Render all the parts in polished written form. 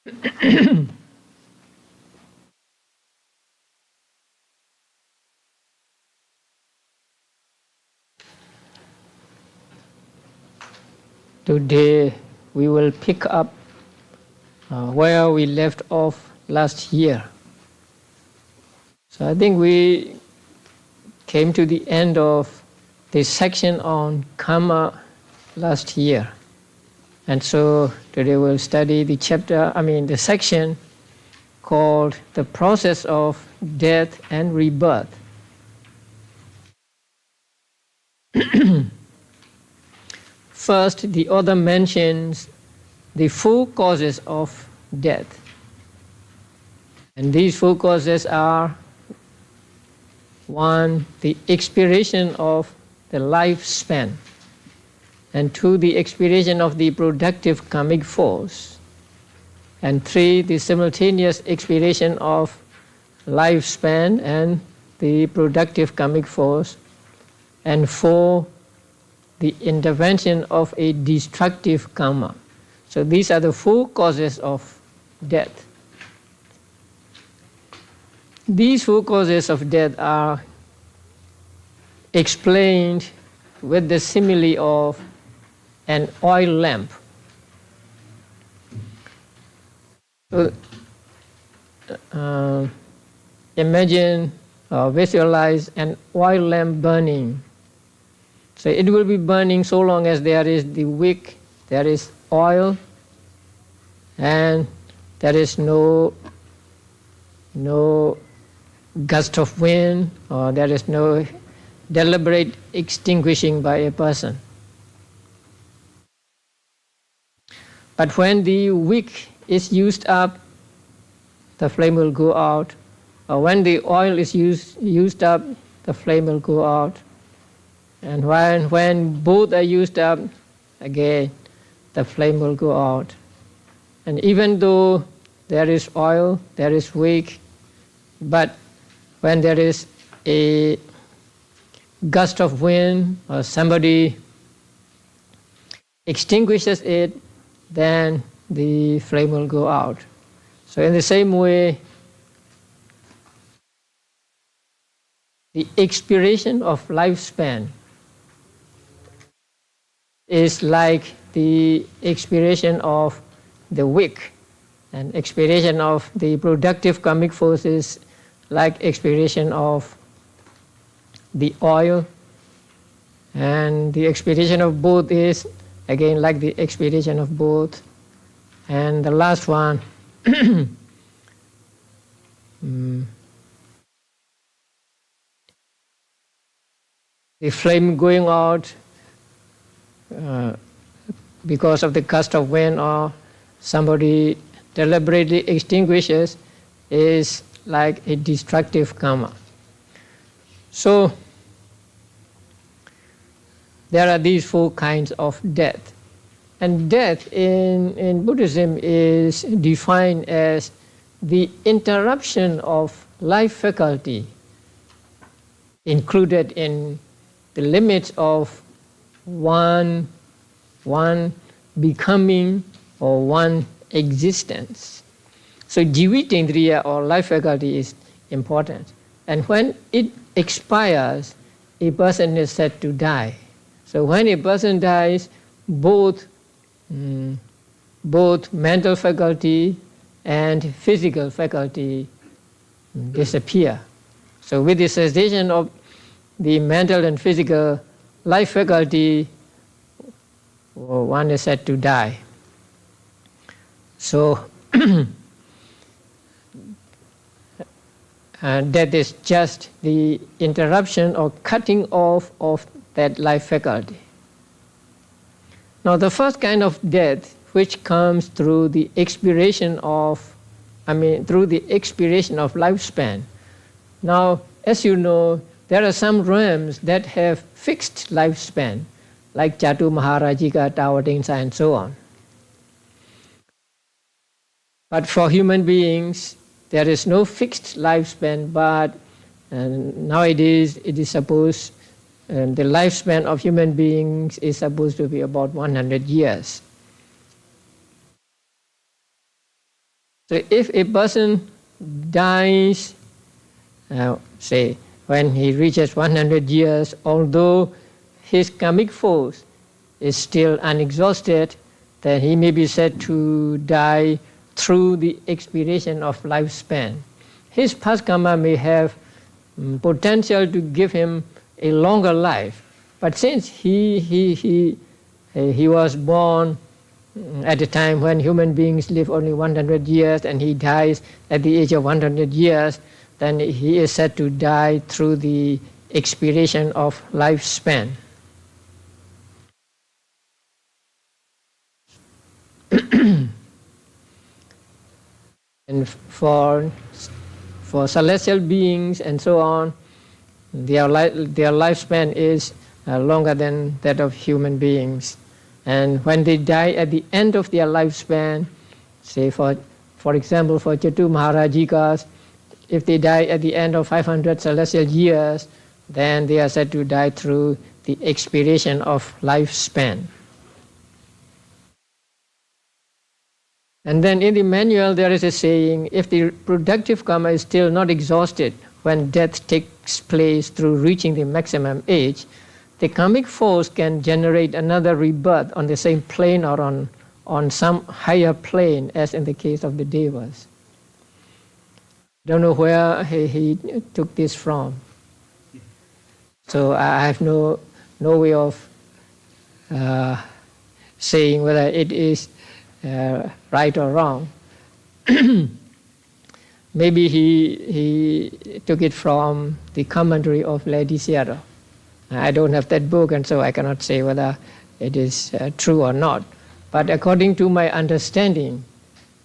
Today we will pick up where we left off last year. So I think we came to the end of this section on karma last year. And so today we'll study the the section called the process of death and rebirth. First, the author mentions the four causes of death. And these four causes are: 1, the expiration of the lifespan, and 2, the expiration of the productive karmic force, and 3, the simultaneous expiration of lifespan and the productive karmic force, and 4, the intervention of a destructive karma. So these are the four causes of death. These four causes of death are explained with the simile of an oil lamp. So, imagine or visualize an oil lamp burning. So it will be burning so long as there is the wick, there is oil, and there is no gust of wind, or there is no deliberate extinguishing by a person. But when the wick is used up, the flame will go out. Or when the oil is used up, the flame will go out. And when both are used up, again, the flame will go out. And even though there is oil, there is wick, but when there is a gust of wind or somebody extinguishes it, then the flame will go out. So in the same way, the expiration of lifespan is like the expiration of the wick, and expiration of the productive karmic forces like expiration of the oil, and the expiration of both is again like the expiration of both. And the last one, the flame going out because of the gust of wind or somebody deliberately extinguishes, is like a destructive karma. So there are these four kinds of death. And death in Buddhism is defined as the interruption of life faculty included in the limits of one becoming or one existence. So jivitendriya or life faculty is important. And when it expires, a person is said to die. So when a person dies, both mental faculty and physical faculty disappear. So with the cessation of the mental and physical life faculty, one is said to die. So that is just the interruption or cutting off of that life faculty. Now the first kind of death, which comes through the expiration of lifespan. Now, as you know, there are some realms that have fixed lifespan, like Chatu Maharajika, Tawatingsa, and so on. But for human beings, there is no fixed lifespan, but nowadays it is supposed, the lifespan of human beings is supposed to be about 100 years. So if a person dies, say, when he reaches 100 years, although his karmic force is still unexhausted, then he may be said to die through the expiration of lifespan. His past karma may have potential to give him a longer life, but since he was born at a time when human beings live only 100 years and he dies at the age of 100 years, then he is said to die through the expiration of lifespan. And for celestial beings and so on, their lifespan is longer than that of human beings. And when they die at the end of their lifespan, say for example for Chatu Maharajikas, if they die at the end of 500 celestial years, then they are said to die through the expiration of lifespan. And then in the manual there is a saying, if the productive karma is still not exhausted when death takes place through reaching the maximum age, the karmic force can generate another rebirth on the same plane or on some higher plane, as in the case of the Devas. Don't know where he took this from. So I have no way of saying whether it is right or wrong. Maybe he took it from the commentary of Lady Seattle. I don't have that book, and so I cannot say whether it is true or not. But according to my understanding,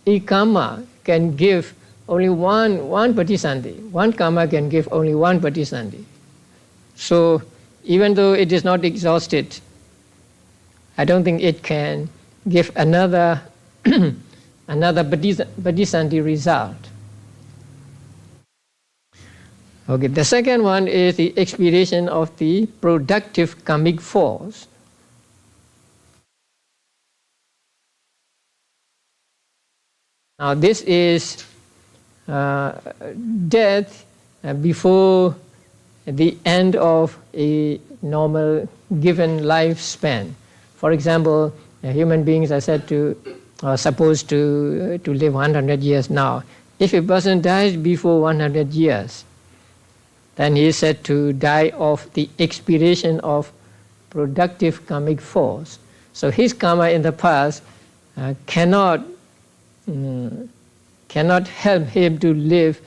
a karma can give only one patisandhi. One karma can give only one patisandhi. So even though it is not exhausted, I don't think it can give another patisandhi result. Okay, the second one is the expiration of the productive karmic force. Now this is death before the end of a normal given lifespan. For example, human beings are said to, or supposed to live 100 years now. If a person dies before 100 years, then he is said to die of the expiration of productive karmic force. So his karma in the past cannot help him to live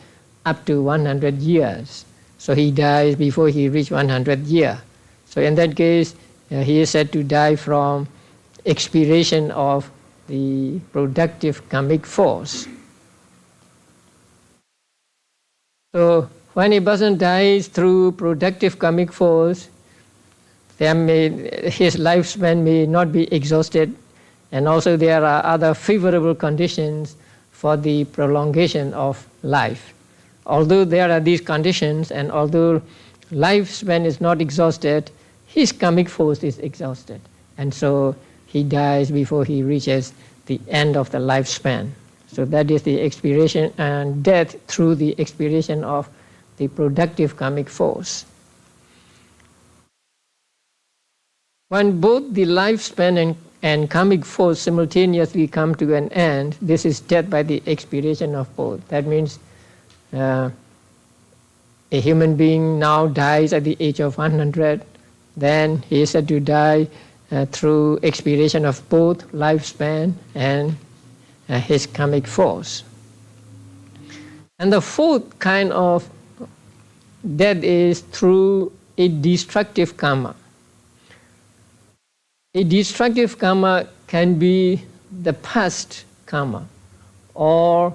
up to 100 years. So he dies before he reaches 100 years. So in that case, he is said to die from expiration of the productive karmic force. So when a person dies through productive karmic force, his lifespan may not be exhausted, and also there are other favorable conditions for the prolongation of life. Although there are these conditions, and although lifespan is not exhausted, his karmic force is exhausted, and so he dies before he reaches the end of the lifespan. So that is the expiration and death through the expiration of the productive karmic force. When both the lifespan and karmic force simultaneously come to an end, this is death by the expiration of both. That means a human being now dies at the age of 100, then he is said to die through expiration of both lifespan and his karmic force. And the fourth kind of death is through a destructive karma. A destructive karma can be the past karma or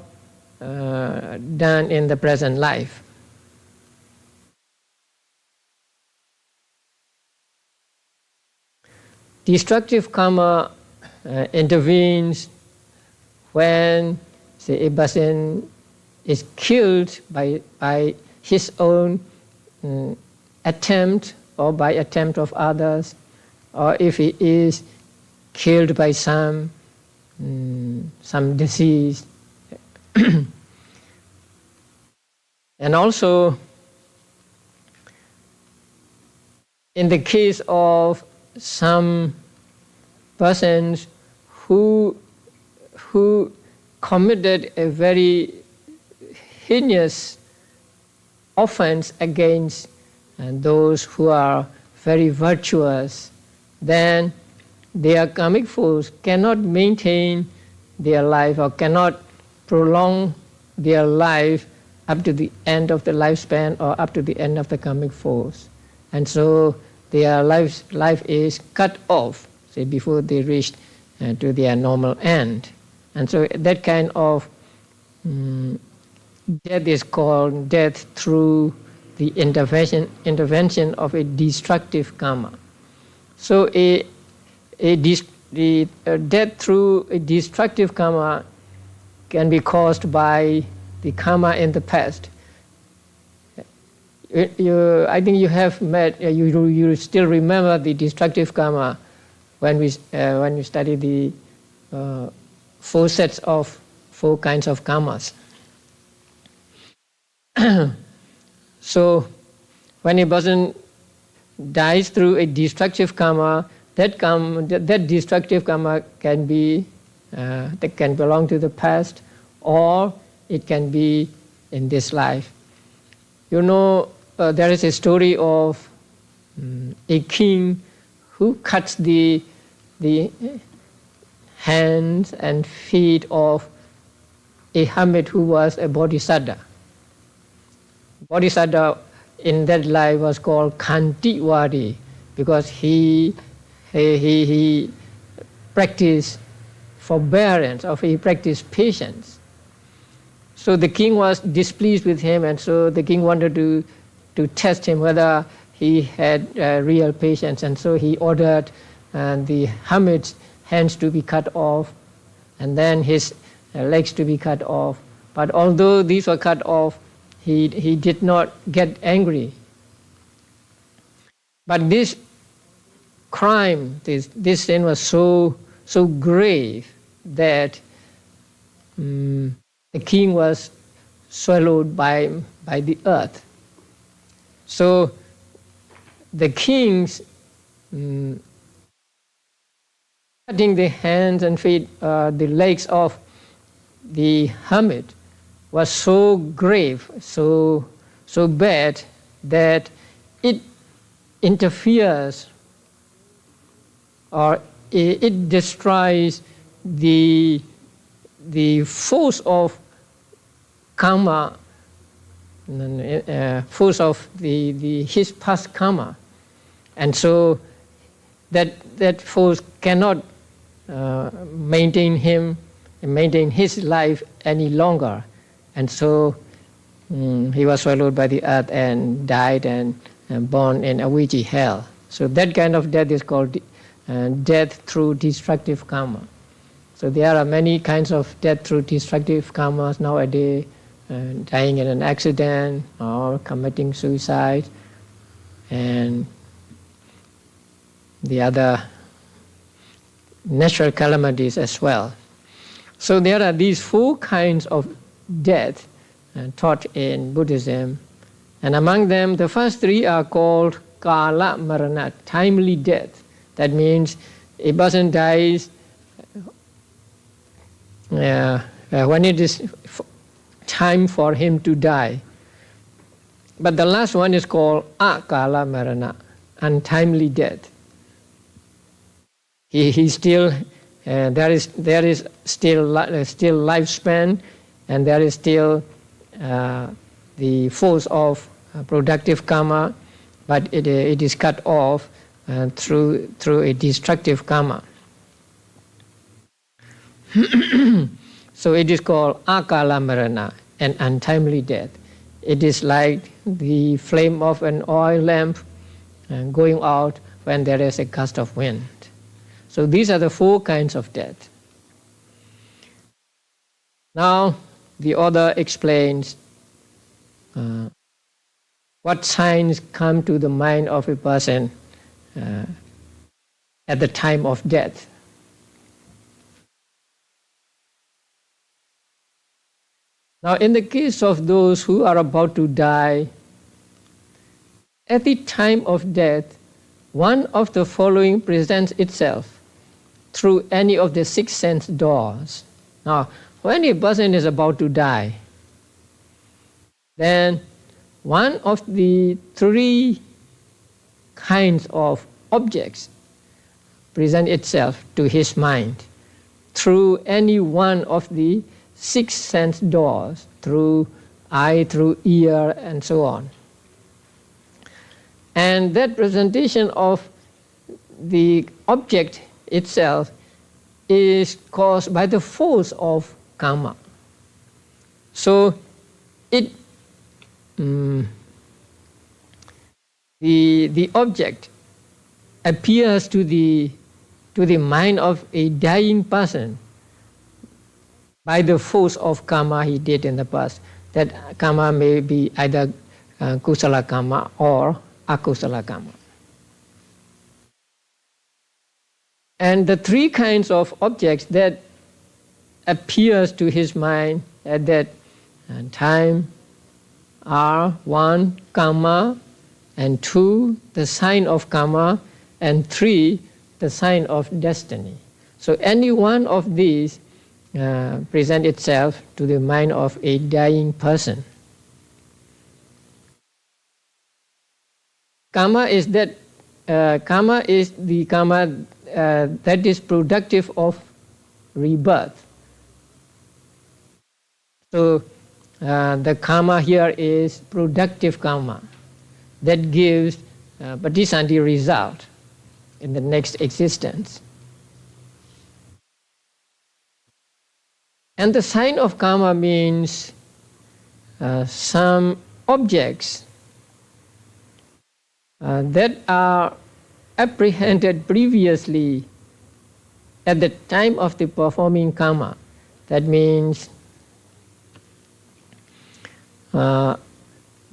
done in the present life. Destructive karma intervenes when, say, a person is killed by his own attempt or by attempt of others, or if he is killed by some disease, And also, in the case of some persons who committed a very heinous offense against those who are very virtuous, then their karmic force cannot maintain their life or cannot prolong their life up to the end of the lifespan or up to the end of the karmic force. And so their life is cut off, say, before they reach to their normal end. And so that kind of death is called death through the intervention of a destructive karma. So the death through a destructive karma can be caused by the karma in the past. I think you have met, you still remember the destructive karma when you study the 4 sets of 4 kinds of karmas. So when a person dies through a destructive karma, that destructive karma can be that can belong to the past, or it can be in this life. You know, there is a story of a king who cuts the hands and feet of a hermit who was a bodhisattva. Bodhisattva in that life was called Khantiwadi because he practiced forbearance, or he practiced patience. So the king was displeased with him, and so the king wanted to test him whether he had real patience, and so he ordered the hermit's hands to be cut off and then his legs to be cut off. But although these were cut off, he did not get angry. But this crime, this sin was so grave that the king was swallowed by the earth. So the king's cutting the hands and feet, the legs of the hermit was so grave, so bad that it interferes or it destroys the force of karma, force of his past karma, and so that force cannot maintain his life any longer, and so he was swallowed by the earth and died and born in Avijji hell. So that kind of death is called death through destructive karma. So there are many kinds of death through destructive karmas nowadays, dying in an accident or committing suicide, and the other natural calamities as well. So there are these 4 kinds of death taught in Buddhism, and among them the first 3 are called Kala Marana, timely death. That means a person dies when it is time for him to die. But the last one is called Akala Marana, untimely death. He still there is still lifespan, and there is still the force of productive karma, but it is cut off through a destructive karma. So it is called Akala Marana, an untimely death. It is like the flame of an oil lamp going out when there is a gust of wind. So these are the 4 kinds of death. Now the author explains what signs come to the mind of a person at the time of death. Now, in the case of those who are about to die, at the time of death, one of the following presents itself through any of the 6 sense doors. Now, when a person is about to die, then one of the 3 kinds of objects present itself to his mind through any one of the 6 sense doors, through eye, through ear, and so on. And that presentation of the object itself is caused by the force of karma. So it the object appears to the mind of a dying person by the force of karma he did in the past. That karma may be either kusala karma or akusala karma. And the 3 kinds of objects that appears to his mind at that time are 1, karma, and 2, the sign of karma, and 3, the sign of destiny. So any one of these present itself to the mind of a dying person. Karma is that karma is the karma that is productive of rebirth. So the karma here is productive karma that gives patisandhi result in the next existence. And the sign of karma means some objects that are apprehended previously at the time of the performing karma. That means the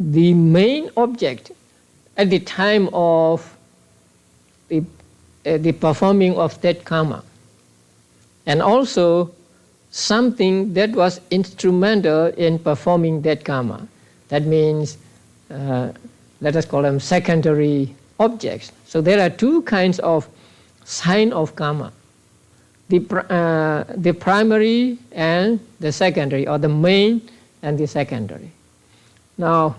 main object at the time of the performing of that karma, and also something that was instrumental in performing that karma. That means, let us call them secondary objects. So there are 2 kinds of sign of karma. The primary and the secondary, or the main and the secondary. Now,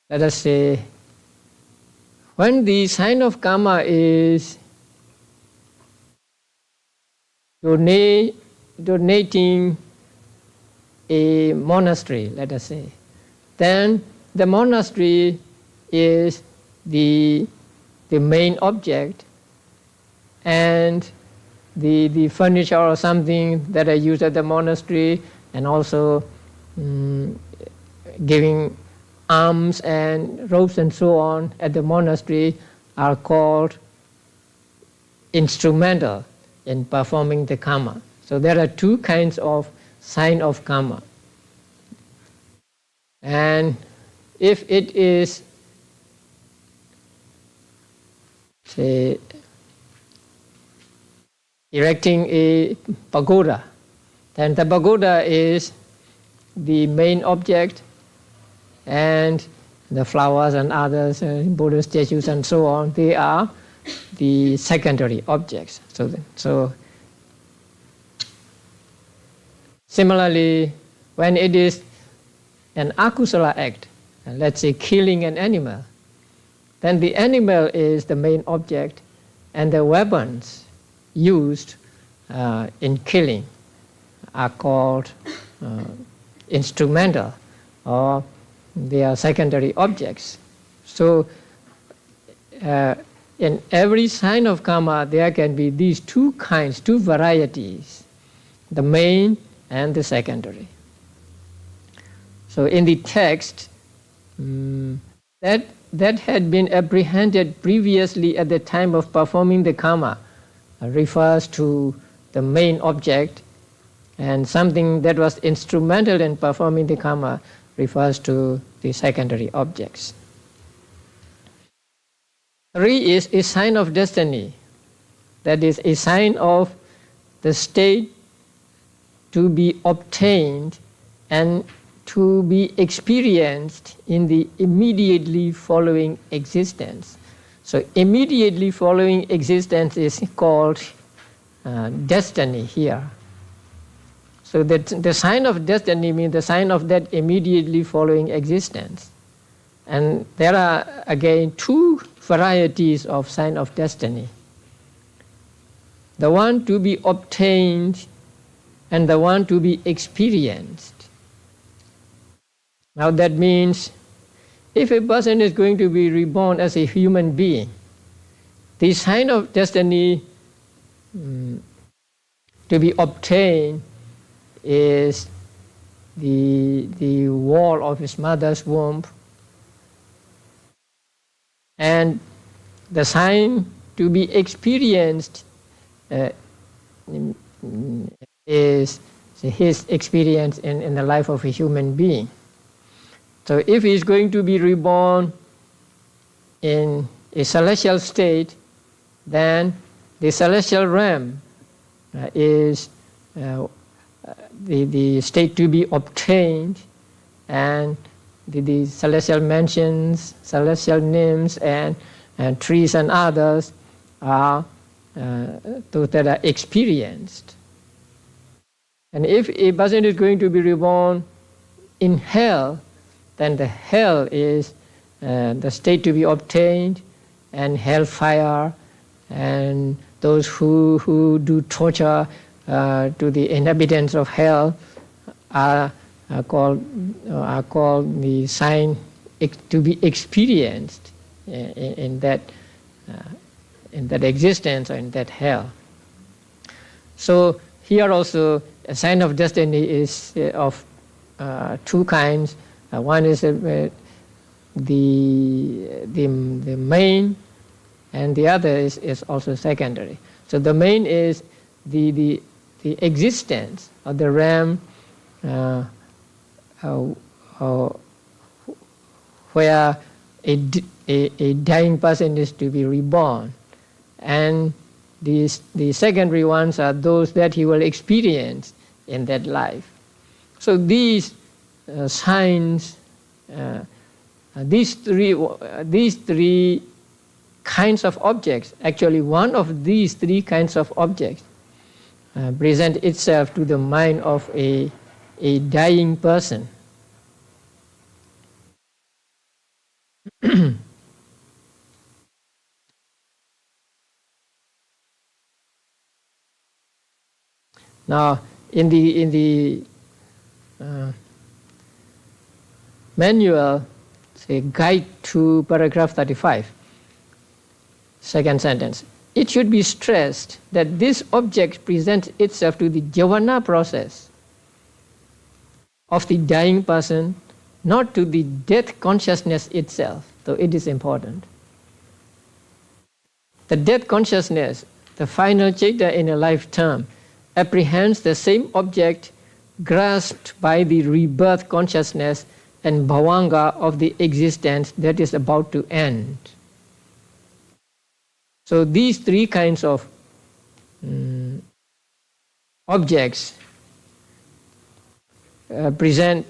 let us say, when the sign of karma is donating a monastery, let us say, then the monastery is the main object, and the furniture or something that are used at the monastery, and also giving alms and robes and so on at the monastery are called instrumental in performing the karma. So there are 2 kinds of sign of karma. And if it is, say, erecting a pagoda, then the pagoda is the main object, and the flowers and others, Buddha statues and so on, they are the secondary objects. So similarly, when it is an akusala act, let's say killing an animal, then the animal is the main object, and the weapons used in killing are called instrumental, or they are secondary objects. So in every sign of karma there can be these 2 kinds, 2 varieties, the main and the secondary. So in the text, that had been apprehended previously at the time of performing the karma refers to the main object, and something that was instrumental in performing the karma refers to the secondary objects. 3 is a sign of destiny, that is a sign of the state to be obtained and to be experienced in the immediately following existence. So immediately following existence is called destiny here. So that the sign of destiny means the sign of that immediately following existence. And there are again two varieties of sign of destiny. The one to be obtained and the one to be experienced. Now that means if a person is going to be reborn as a human being, the sign of destiny to be obtained is the wall of his mother's womb, and the sign to be experienced is his experience in the life of a human being. So if he is going to be reborn in a celestial state, then the celestial realm is the state to be obtained, and the celestial mansions, celestial nymphs, and trees and others are those that are experienced. And if a person is going to be reborn in hell, then the hell is the state to be obtained, and hellfire, and those who do torture to the inhabitants of hell are called the sign to be experienced in that existence or in that hell. So here also a sign of destiny is of two kinds. One is the main, and the other is also secondary. So the main is the existence of the realm where a dying person is to be reborn, and the secondary ones are those that he will experience in that life. So these signs, these three kinds of objects, actually one of these three kinds of objects present itself to the mind of a dying person. Now, in the manual, say guide to paragraph 35, second sentence, it should be stressed that this object presents itself to the jhana process of the dying person, not to the death consciousness itself, though it is important. The death consciousness, the final citta in a lifetime, apprehends the same object grasped by the rebirth consciousness and bhavanga of the existence that is about to end. So these three kinds of objects present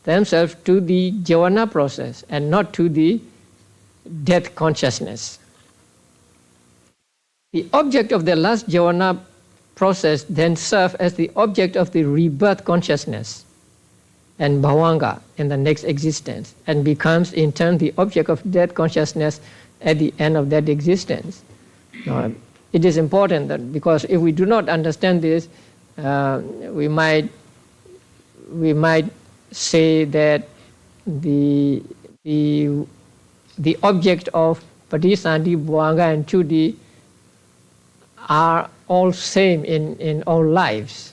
themselves to the jhana process and not to the death consciousness. The object of the last jhana process then serves as the object of the rebirth consciousness and bhavanga in the next existence, and becomes in turn the object of death consciousness at the end of that existence. Now, it is important that, because if we do not understand this, we might say that the object of patisandhi, bhavanga, and chuti are all same in all lives.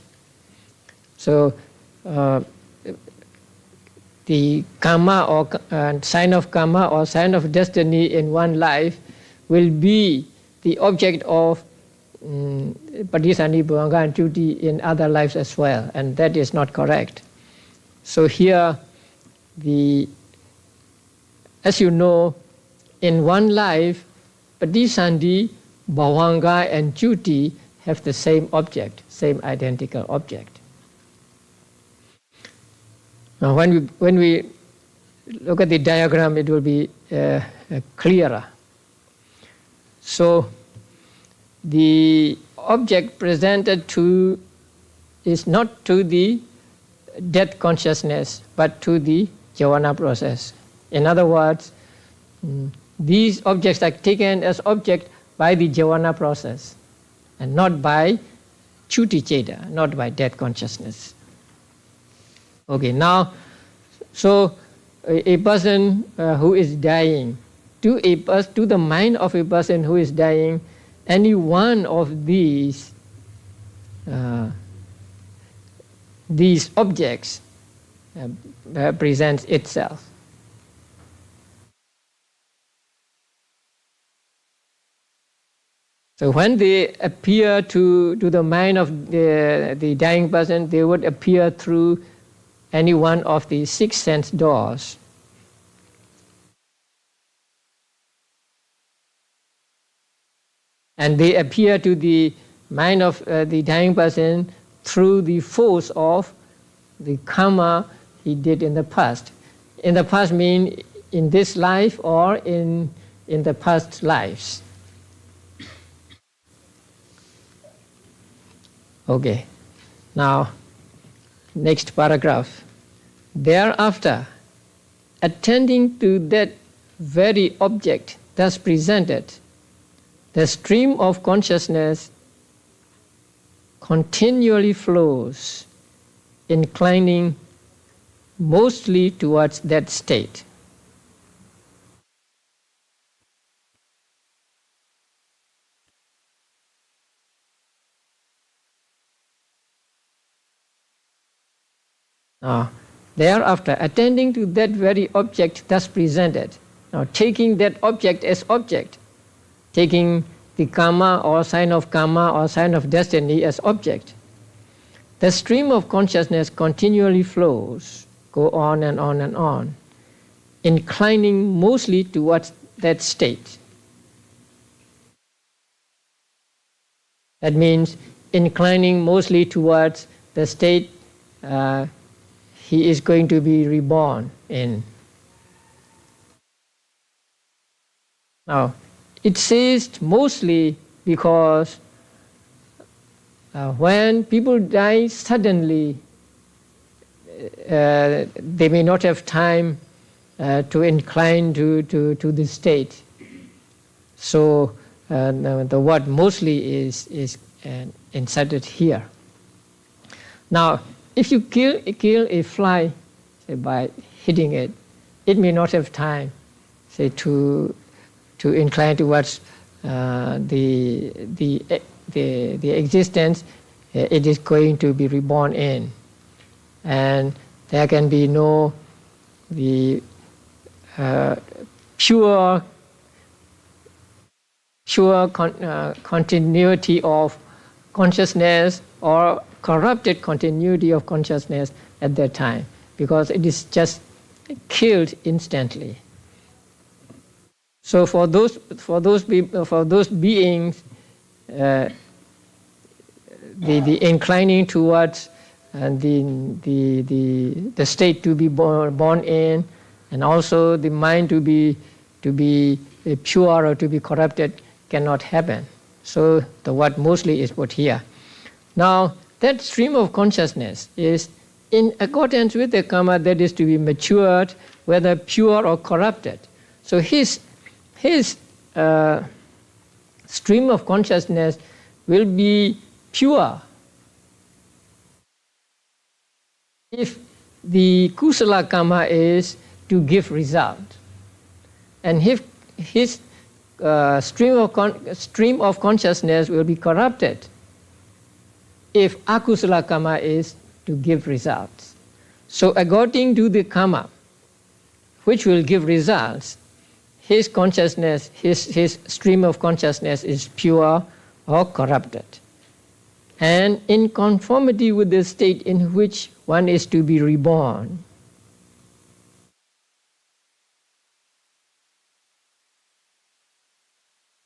So the karma or sign of karma or sign of destiny in one life will be the object of patisandhi, bhavanga, and chuti in other lives as well, and that is not correct. So here, as you know, in one life, patisandhi, bhavanga, and chuti have the same object, same identical object. Now when we look at the diagram, it will be clearer. So the object presented to is not to the death consciousness, but to the jhana process. In other words, these objects are taken as object by the jhana process and not by chuti cheda, not by death consciousness. Okay, now, so a person who is dying, to the mind of a person who is dying, any one of these objects presents itself. So when they appear to the mind of the dying person, they would appear through any one of the 6 sense doors. And they appear to the mind of the dying person through the force of the karma he did in the past. In the past mean in this life or in the past lives. Okay, now next paragraph. Thereafter, attending to that very object thus presented, the stream of consciousness continually flows, inclining mostly towards that state. Now, thereafter, attending to that very object thus presented, now taking that object as object, taking the karma or sign of karma or sign of destiny as object, the stream of consciousness continually flows, go on and on and on, inclining mostly towards that state. That means inclining mostly towards the state he is going to be reborn in. Now, it says mostly because when people die suddenly, they may not have time to incline to the state. So the word mostly is inserted here. Now, if you kill a fly, say by hitting it, it may not have time, say to incline towards the existence it is going to be reborn in, and there can be no pure continuity of consciousness or corrupted continuity of consciousness at that time, because it is just killed instantly. So for those beings, the inclining towards the state to be born in, and also the mind to be pure or to be corrupted cannot happen. So the word mostly is put here. Now, that stream of consciousness is in accordance with the karma that is to be matured, whether pure or corrupted. So his stream of consciousness will be pure if the kusala karma is to give result, and if his stream of consciousness will be corrupted if akusala karma is to give results. So according to the karma which will give results, his consciousness, his stream of consciousness is pure or corrupted, and in conformity with the state in which one is to be reborn.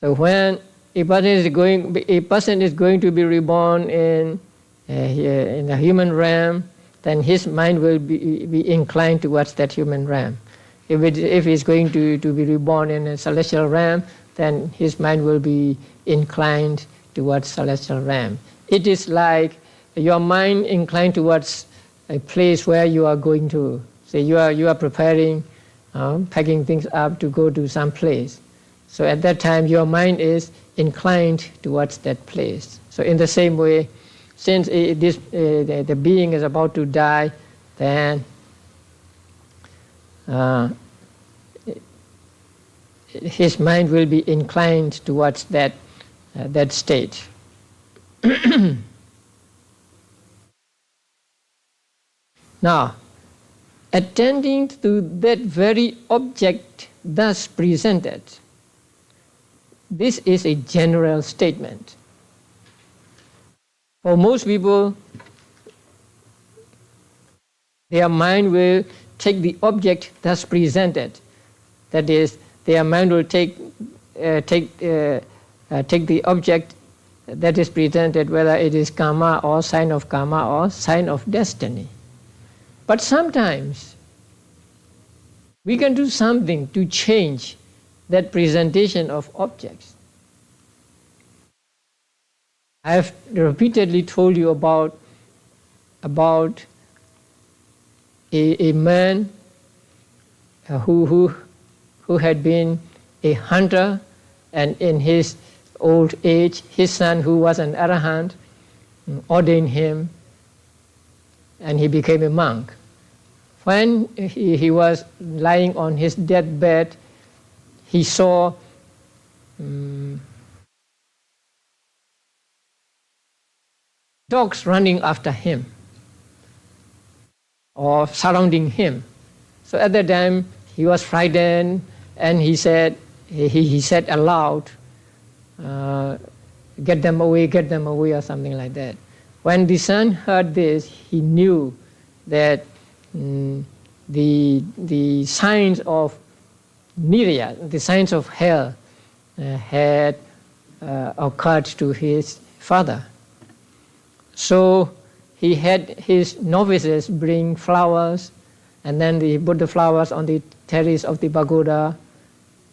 So when a person is going to be reborn in the human realm, then his mind will be inclined towards that human realm. If he's going to be reborn in a celestial realm, then his mind will be inclined towards celestial realm. It is like your mind inclined towards a place where you are going to. Say you are preparing, packing things up to go to some place. So at that time your mind is inclined towards that place. So in the same way, since the being is about to die, then his mind will be inclined towards that state. Now, attending to that very object thus presented, this is a general statement. For most people, their mind will take the object thus presented. That is, their mind will take the object that is presented, whether it is karma or sign of karma or sign of destiny. But sometimes we can do something to change that presentation of objects. I have repeatedly told you about a man who had been a hunter, and in his old age, his son, who was an arahant, ordained him, and he became a monk. When he was lying on his deathbed, he saw dogs running after him or surrounding him. So at that time he was frightened, and he said aloud, get them away, or something like that. When the son heard this, he knew that the signs of nirya, the signs of hell, had occurred to his father. So he had his novices bring flowers, and then he put the flowers on the terrace of the pagoda,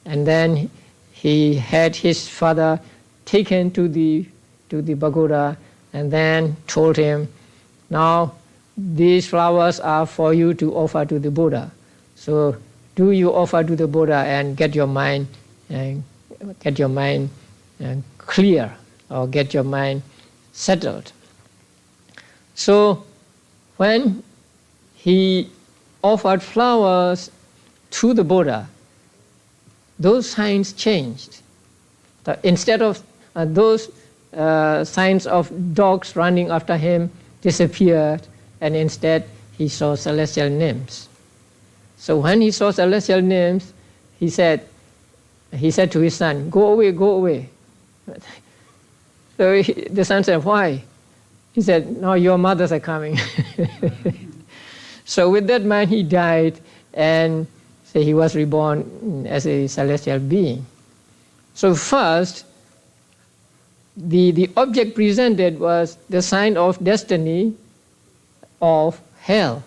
and then he had his father taken to the pagoda, and then told him, now these flowers are for you to offer to the Buddha. So do you offer to the Buddha and get your mind clear, or get your mind settled. So when he offered flowers to the Buddha, those signs changed. Instead of those signs of dogs running after him disappeared, and instead he saw celestial nymphs. So when he saw celestial nymphs, he said to his son, go away. So the son said, why? He said, no, your mothers are coming. So with that mind he died, and he was reborn as a celestial being. So first, the object presented was the sign of destiny of hell.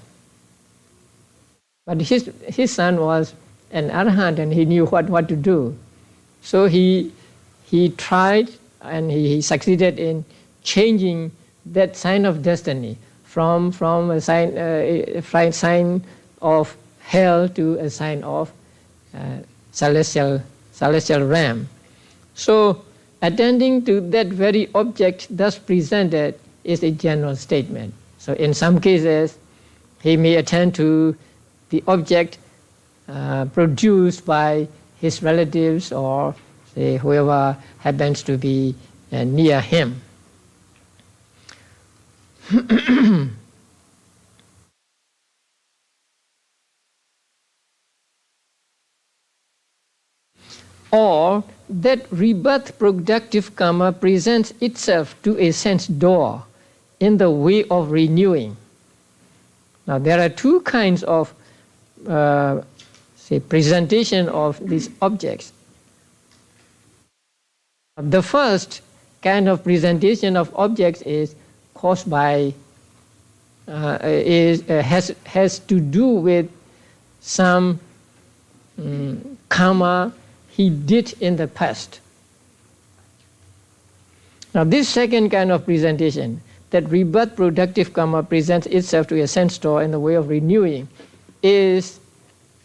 But his son was an arahant, and he knew what to do. So he tried, and he succeeded in changing that sign of destiny from a sign of hell to a sign of celestial realm. So attending to that very object thus presented is a general statement. So in some cases, he may attend to the object produced by his relatives, or say whoever happens to be near him. Or that rebirth productive karma presents itself to a sense door in the way of renewing. Now there are two kinds of presentation of these objects. The first kind of presentation of objects is caused by has to do with some karma he did in the past. Now this second kind of presentation, that rebirth productive karma presents itself to a sense store in the way of renewing, is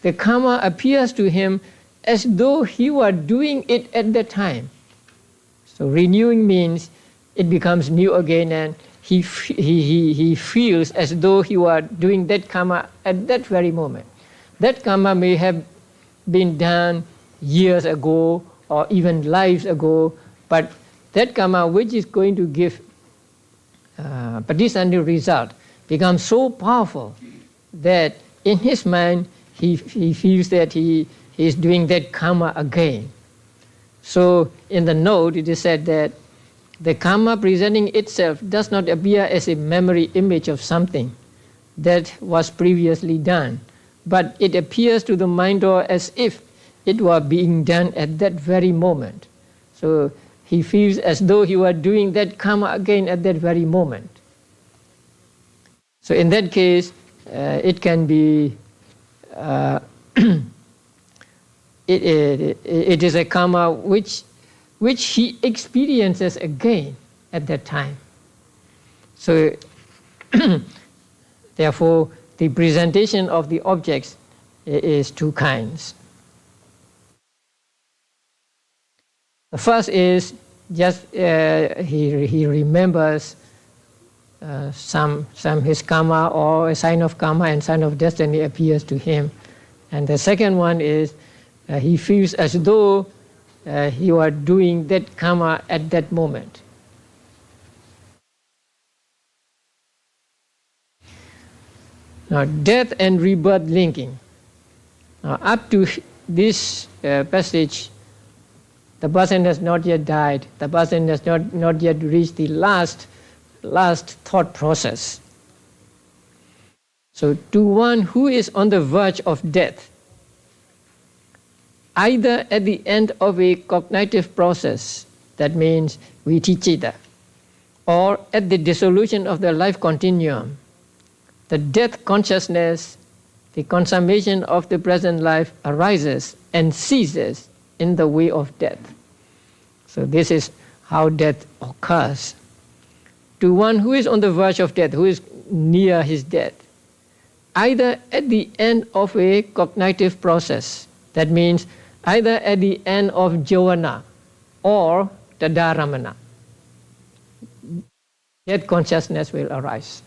the karma appears to him as though he were doing it at the time. So renewing means it becomes new again, and he feels as though he were doing that karma at that very moment. That karma may have been done years ago or even lives ago, but that karma which is going to give patisandhi result becomes so powerful that in his mind he feels that he is doing that karma again. So in the note it is said that the karma presenting itself does not appear as a memory image of something that was previously done, but it appears to the mindor as if it were being done at that very moment. So he feels as though he were doing that karma again at that very moment. So in that case, it can be, it is a karma which he experiences again at that time. So therefore, the presentation of the objects is two kinds. The first is just he remembers some his karma, or a sign of karma and sign of destiny appears to him. And the second one is he feels as though he were doing that karma at that moment. Now, death and rebirth linking. Now, up to this passage, the person has not yet died. The person has not yet reached the last thought process. So, to one who is on the verge of death, either at the end of a cognitive process, that means viticita, or at the dissolution of the life continuum, the death consciousness, the consummation of the present life arises and ceases in the way of death. So this is how death occurs. To one who is on the verge of death, who is near his death, either at the end of a cognitive process, that means either at the end of jhana or tadaramana, death consciousness will arise.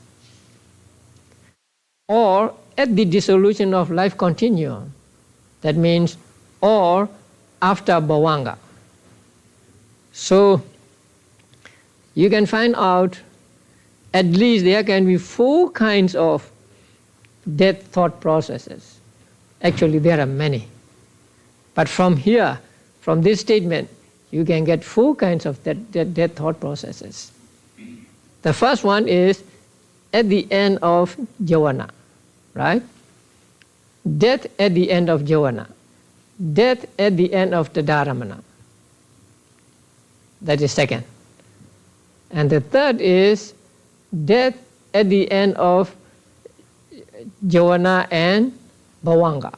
Or at the dissolution of life continuum, that means or after bhavanga. So you can find out at least there can be 4 kinds of death thought processes. Actually there are many. But from here, from this statement, you can get 4 kinds of death thought processes. The first one is at the end of jhana, right? Death at the end of jhana. Death at the end of tadaramana. That is second. And the third is death at the end of jhana and bhavanga.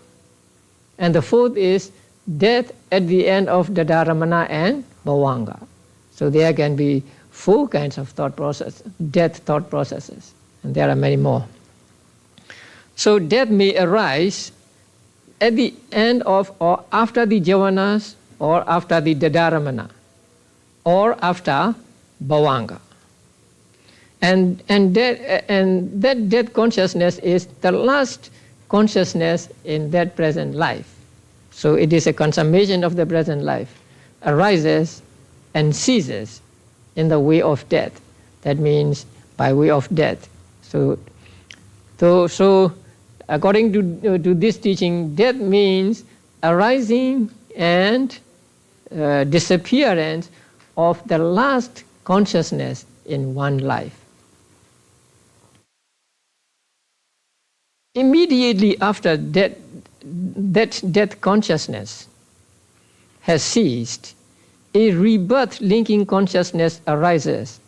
And the fourth is death at the end of tadaramana and bhavanga. So there can be 4 kinds of thought process, death thought processes, and there are many more. So death may arise at the end of or after the jhanas or after the tadaramana or after bhavanga. And that death consciousness is the last consciousness in that present life. So it is a consummation of the present life, arises and ceases in the way of death. That means by way of death. So according to this teaching, death means arising and disappearance of the last consciousness in one life. Immediately after that death consciousness has ceased, a rebirth linking consciousness arises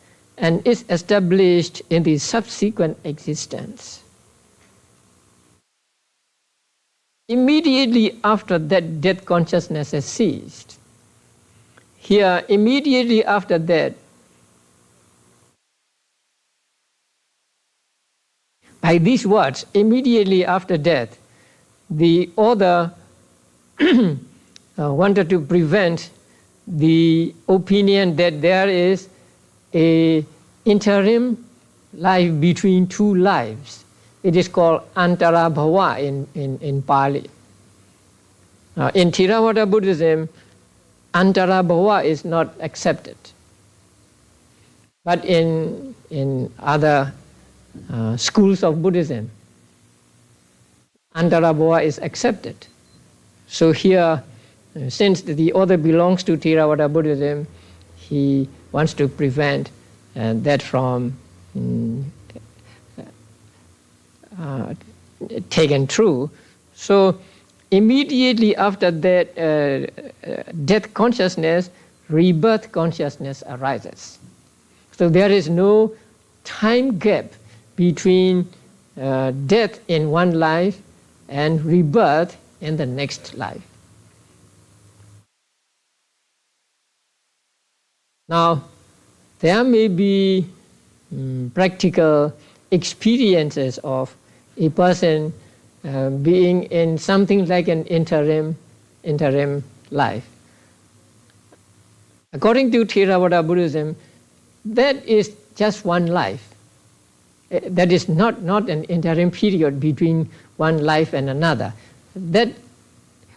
and is established in the subsequent existence. Immediately after that, death consciousness has ceased. Here, immediately after that, by these words, immediately after death, the author wanted to prevent the opinion that there is an interim life between two lives. It is called antara bhava in Pali. In Theravāda Buddhism, antara bhava is not accepted. But in other schools of Buddhism, antara bhava is accepted. So here, since the author belongs to Theravāda Buddhism, he wants to prevent that from taken true. So immediately after that death consciousness, rebirth consciousness arises. So there is no time gap between death in one life and rebirth in the next life. Now, there may be practical experiences of a person being in something like an interim life. According to Theravāda Buddhism, that is just one life. That is not an interim period between one life and another. That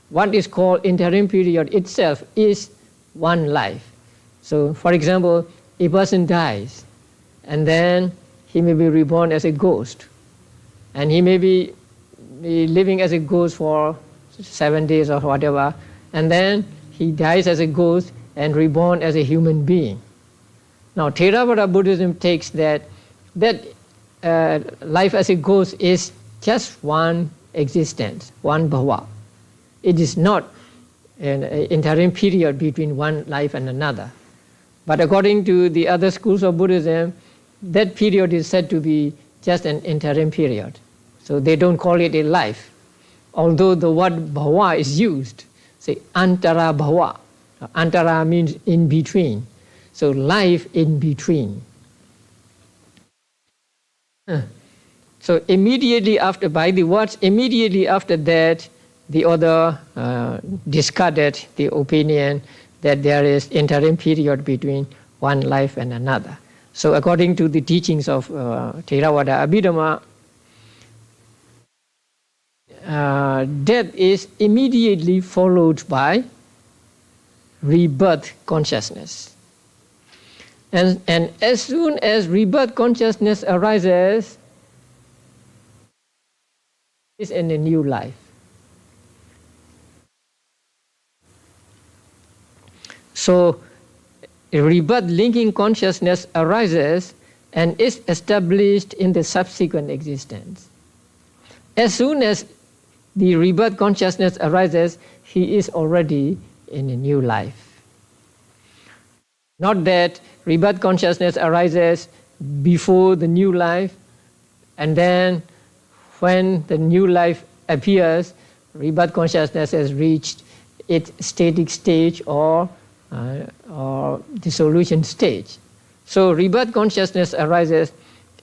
what is called interim period itself is one life. So, for example, a person dies, and then he may be reborn as a ghost, and he may be living as a ghost for 7 days or whatever, and then he dies as a ghost and reborn as a human being. Now, Theravāda Buddhism takes that life as a ghost is just one existence, one bhava. It is not an interim period between one life and another. But according to the other schools of Buddhism, that period is said to be just an interim period. So they don't call it a life. Although the word bhava is used, say antara bhava. Antara means in between. So life in between. So immediately after, by the words, immediately after that, the author discarded the opinion that there is interim period between one life and another. So according to the teachings of Theravāda Abhidhamma, death is immediately followed by rebirth consciousness. And as soon as rebirth consciousness arises, is in a new life. So, rebirth linking consciousness arises and is established in the subsequent existence. As soon as the rebirth consciousness arises, he is already in a new life. Not that rebirth consciousness arises before the new life, and then when the new life appears, rebirth consciousness has reached its static stage or dissolution stage. So rebirth consciousness arises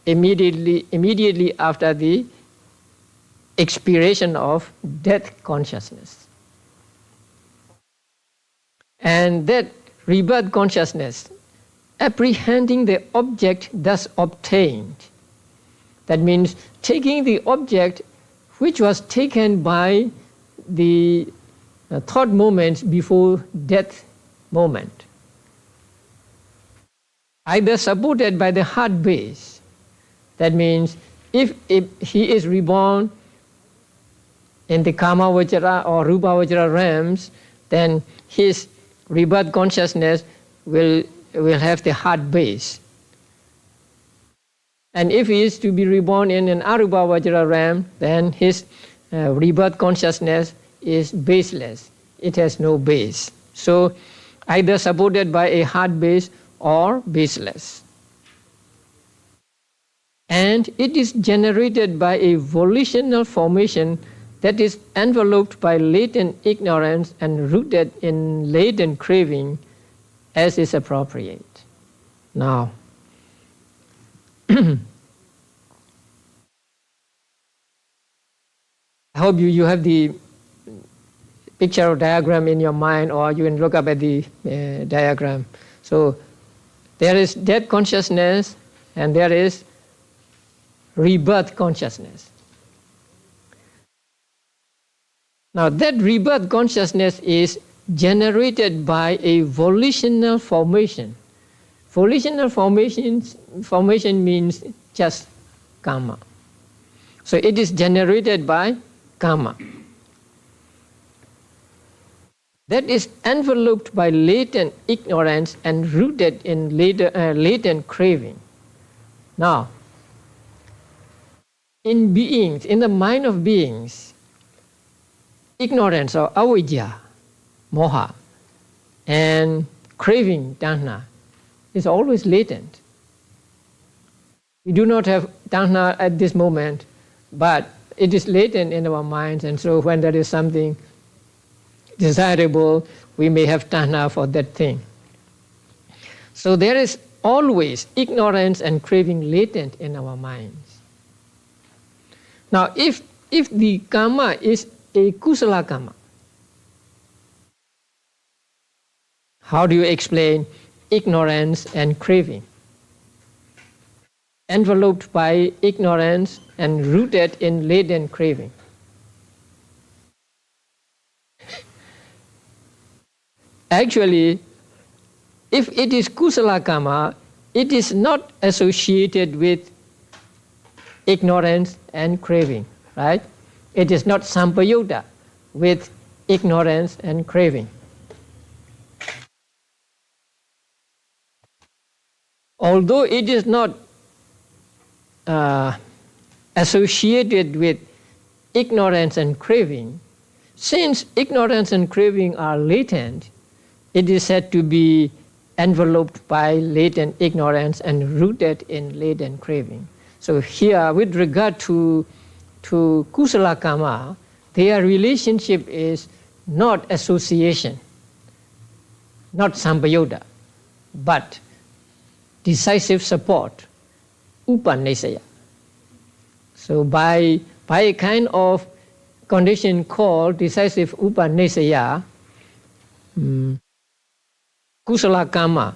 immediately after the expiration of death consciousness. And that rebirth consciousness, apprehending the object thus obtained, that means taking the object which was taken by the thought moments before death moment, either supported by the heart base. That means if he is reborn in the Kama Vajra or Rupa Vajra realms, then his rebirth consciousness will have the heart base. And if he is to be reborn in an Arupa Vajra realm, then his rebirth consciousness is baseless. It has no base. So either supported by a heart base or baseless. and it is generated by a volitional formation that is enveloped by latent ignorance and rooted in latent craving as is appropriate. Now, I hope you have the picture or diagram in your mind, or you can look up at the diagram. So there is death consciousness and there is rebirth consciousness. Now that rebirth consciousness is generated by a volitional formation. Volitional formation means just karma. So it is generated by karma. That is enveloped by latent ignorance and rooted in latent craving. Now, in beings, in the mind of beings, ignorance or avidya, moha, and craving, tanha, is always latent. We do not have tanha at this moment, but it is latent in our minds, and so when there is something desirable, we may have tanha for that thing. So there is always ignorance and craving latent in our minds. Now, if the karma is a kusala karma, how do you explain ignorance and craving? Enveloped by ignorance and rooted in latent craving. Actually, if it is kusala karma, it is not associated with ignorance and craving, right? It is not sampayutta with ignorance and craving. Although it is not associated with ignorance and craving, since ignorance and craving are latent, it is said to be enveloped by latent ignorance and rooted in latent craving. So here, with regard to kusala karma, their relationship is not association, not sampayutta, but decisive support, upanisaya. So by a kind of condition called decisive upanisaya, kusala karma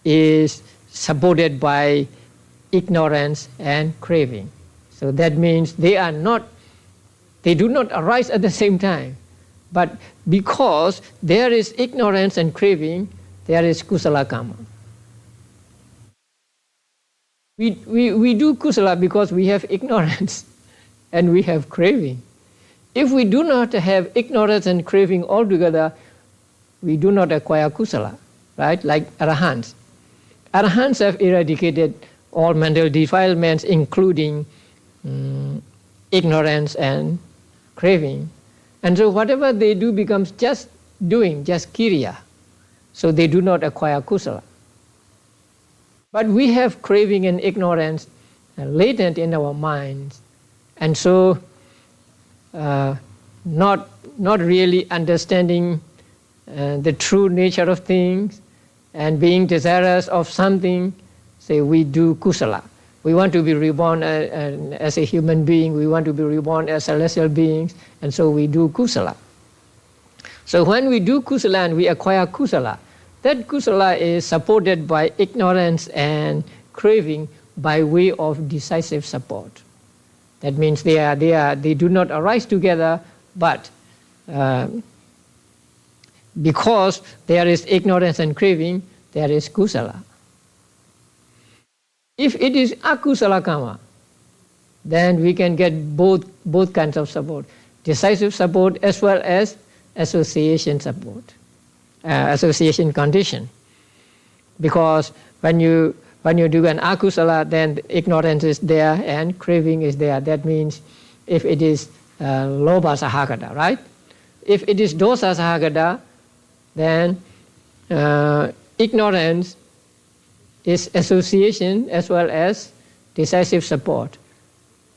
is supported by ignorance and craving. So that means they do not arise at the same time. But because there is ignorance and craving, there is kusala karma. We do kusala because we have ignorance and we have craving. If we do not have ignorance and craving altogether, we do not acquire kusala, right? Like arahants. Arahants have eradicated all mental defilements, including ignorance and craving. And so whatever they do becomes just doing, just kiriya. So they do not acquire kusala. But we have craving and ignorance latent in our minds, and so not really understanding the true nature of things and being desirous of something, say we do kusala. We want to be reborn as a human being, we want to be reborn as celestial beings, and so we do kusala. So when we do kusala and we acquire kusala, that kusala is supported by ignorance and craving by way of decisive support. That means they do not arise together, but because there is ignorance and craving, there is kusala. If it is akusala karma, then we can get both kinds of support, decisive support as well as association support. Association condition, because when you do an akusala, then ignorance is there and craving is there. That means if it is lobha sahagata, right? If it is dosa sahagata, then ignorance is association as well as decisive support.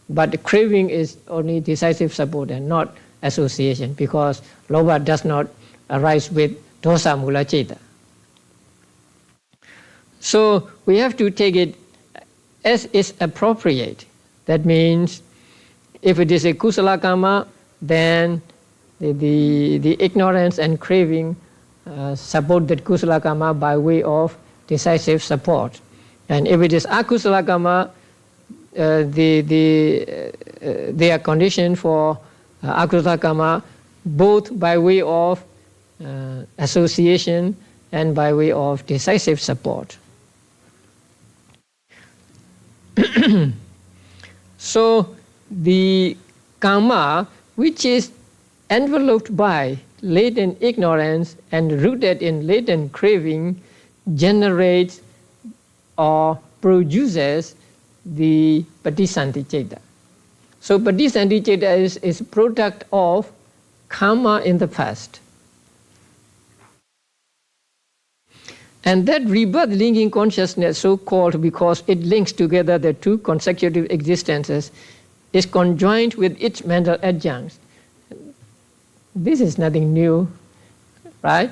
But the craving is only decisive support and not association, because lobha does not arise with dosa mula citta. So we have to take it as is appropriate. That means if it is a kusala karma, then the ignorance and craving support that kusala karma by way of decisive support. And if it is akusala karma, they are conditioned for akusala karma both by way of association and by way of decisive support. So the karma which is enveloped by latent ignorance and rooted in latent craving generates or produces the patisanti citta. So patisanti citta is a product of karma in the past. And that rebirth linking consciousness, so called because it links together the two consecutive existences, is conjoined with its mental adjuncts. This is nothing new, right?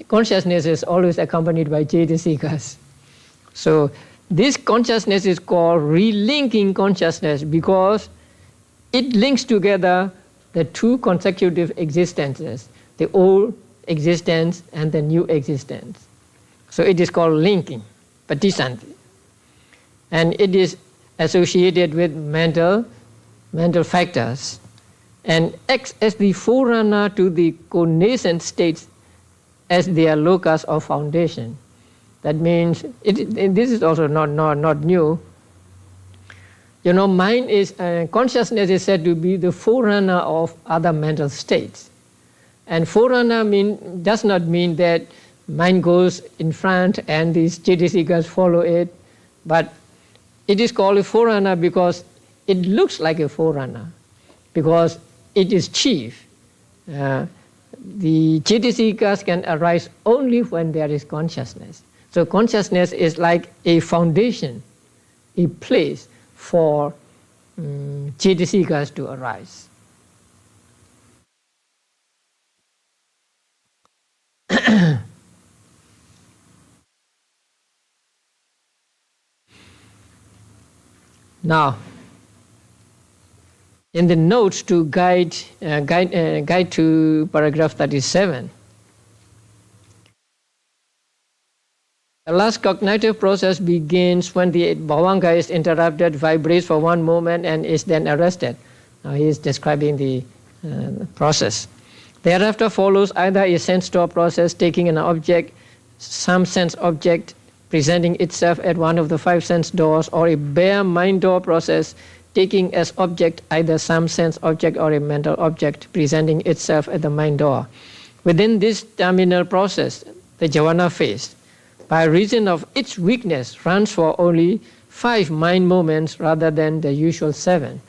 Consciousness is always accompanied by cetasikas. So this consciousness is called relinking consciousness because it links together the two consecutive existences, the old existence and the new existence. So it is called linking, patisanti. And it is associated with mental factors and acts as the forerunner to the connascent states as their locus of foundation. That means, this is also not new. You know, mind is, consciousness is said to be the forerunner of other mental states. And forerunner does not mean that mind goes in front and these cetasikas follow it, but it is called a forerunner because it looks like a forerunner, because it is chief. The cetasikas can arise only when there is consciousness. So consciousness is like a foundation, a place for cetasikas to arise. Now, in the notes to guide to paragraph 37, the last cognitive process begins when the bhavanga is interrupted, vibrates for one moment, and is then arrested. Now he is describing the process. Thereafter follows either a sense door process taking an object, some sense object, presenting itself at one of the five sense doors, or a bare mind door process taking as object either some sense object or a mental object presenting itself at the mind door. Within this terminal process, the jhana phase, by reason of its weakness, runs for only 5 mind moments rather than the usual 7.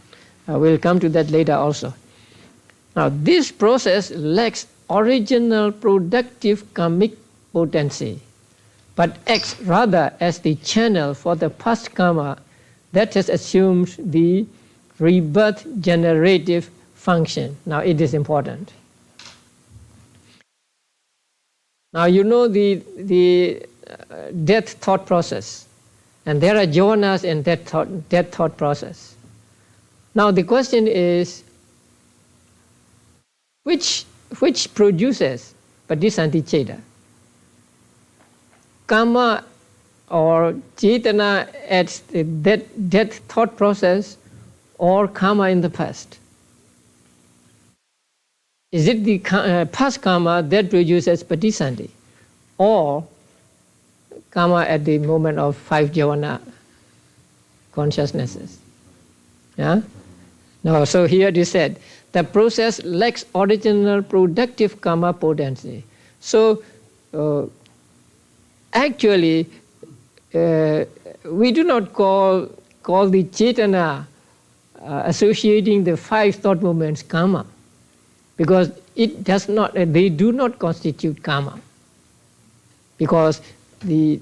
We'll come to that later also. Now, this process lacks original productive karmic potency, but acts rather as the channel for the past karma that has assumed the rebirth generative function. Now it is important. Now you know the death thought process, and there are jhanas in death thought process. Now the question is, which produces patisanti citta? Karma or cetana at that death thought process, or karma in the past? Is it the past karma that produces patisanti, or karma at the moment of 5 jhana consciousnesses? Yeah? No, so here it is said, the process lacks original productive karma potency. So actually, we do not call the cetana associating the 5 thought movements karma, because they do not constitute karma, because it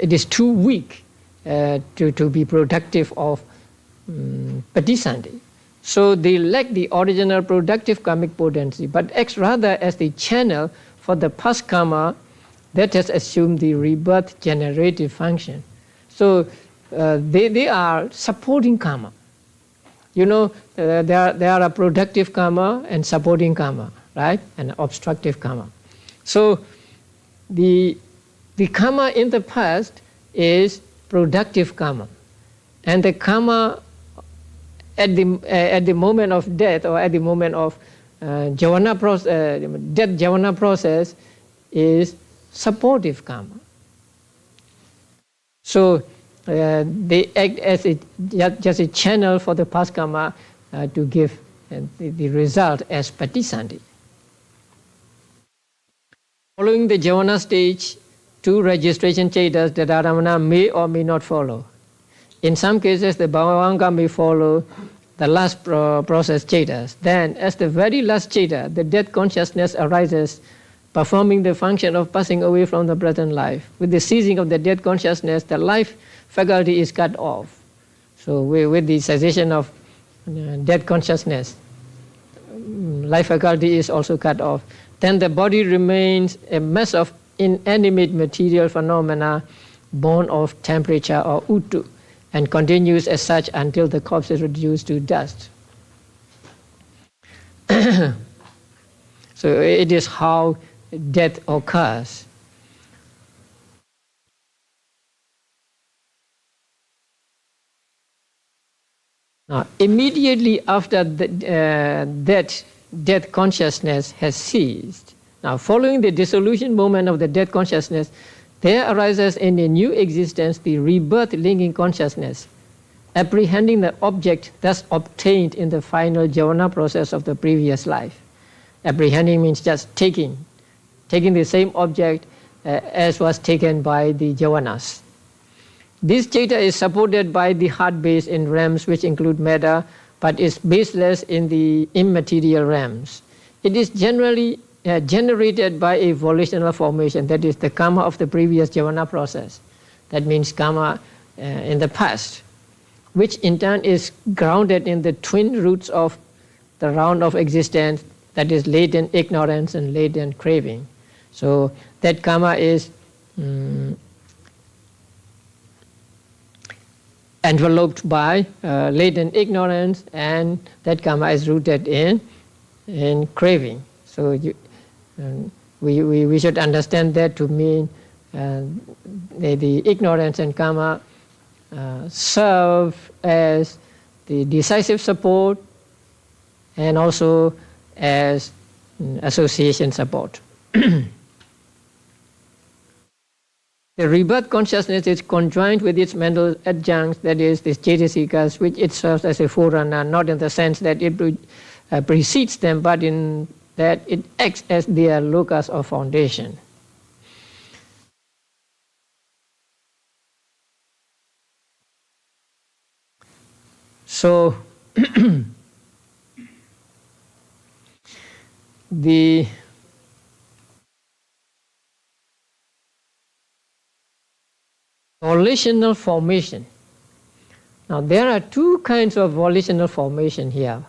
is too weak. to be productive of Patisandhi. So they lack the original productive karmic potency, but acts rather as the channel for the past karma that has assumed the rebirth generative function. So they are supporting karma. You know, there are a productive karma and supporting karma, right? And obstructive karma. So the karma in the past is productive karma, and the karma at the moment of death or at the moment of death javana process is supportive karma. So they act as just a channel for the past karma to give the result as patisandhi. Following the javana stage, 2 registration chetas, the dharamana may or may not follow. In some cases, the bhavanga may follow the last process chetas. Then, as the very last cheta, the death consciousness arises, performing the function of passing away from the present life. With the ceasing of the death consciousness, the life faculty is cut off. So, with the cessation of death consciousness, life faculty is also cut off. Then the body remains a mass of inanimate material phenomena born of temperature or uttu, and continues as such until the corpse is reduced to dust. So it is how death occurs. Now, immediately after that death consciousness has ceased, now following the dissolution moment of the death consciousness, there arises in a new existence the rebirth linking consciousness, apprehending the object thus obtained in the final javana process of the previous life. Apprehending means just taking the same object as was taken by the javanas. This cheta is supported by the heart base in realms which include matter, but is baseless in the immaterial realms. It is generally generated by a volitional formation, that is the karma of the previous javana process. That means karma in the past, which in turn is grounded in the twin roots of the round of existence, that is latent ignorance and latent craving. So that karma is enveloped by latent ignorance, and that karma is rooted in craving. So we should understand that to mean the ignorance and karma serve as the decisive support and also as association support. The rebirth consciousness is conjoined with its mental adjuncts, that is, the cetasikas, which it serves as a forerunner, not in the sense that it precedes them, but in that it acts as their locus or foundation. So, the volitional formation. Now, there are 2 kinds of volitional formation here.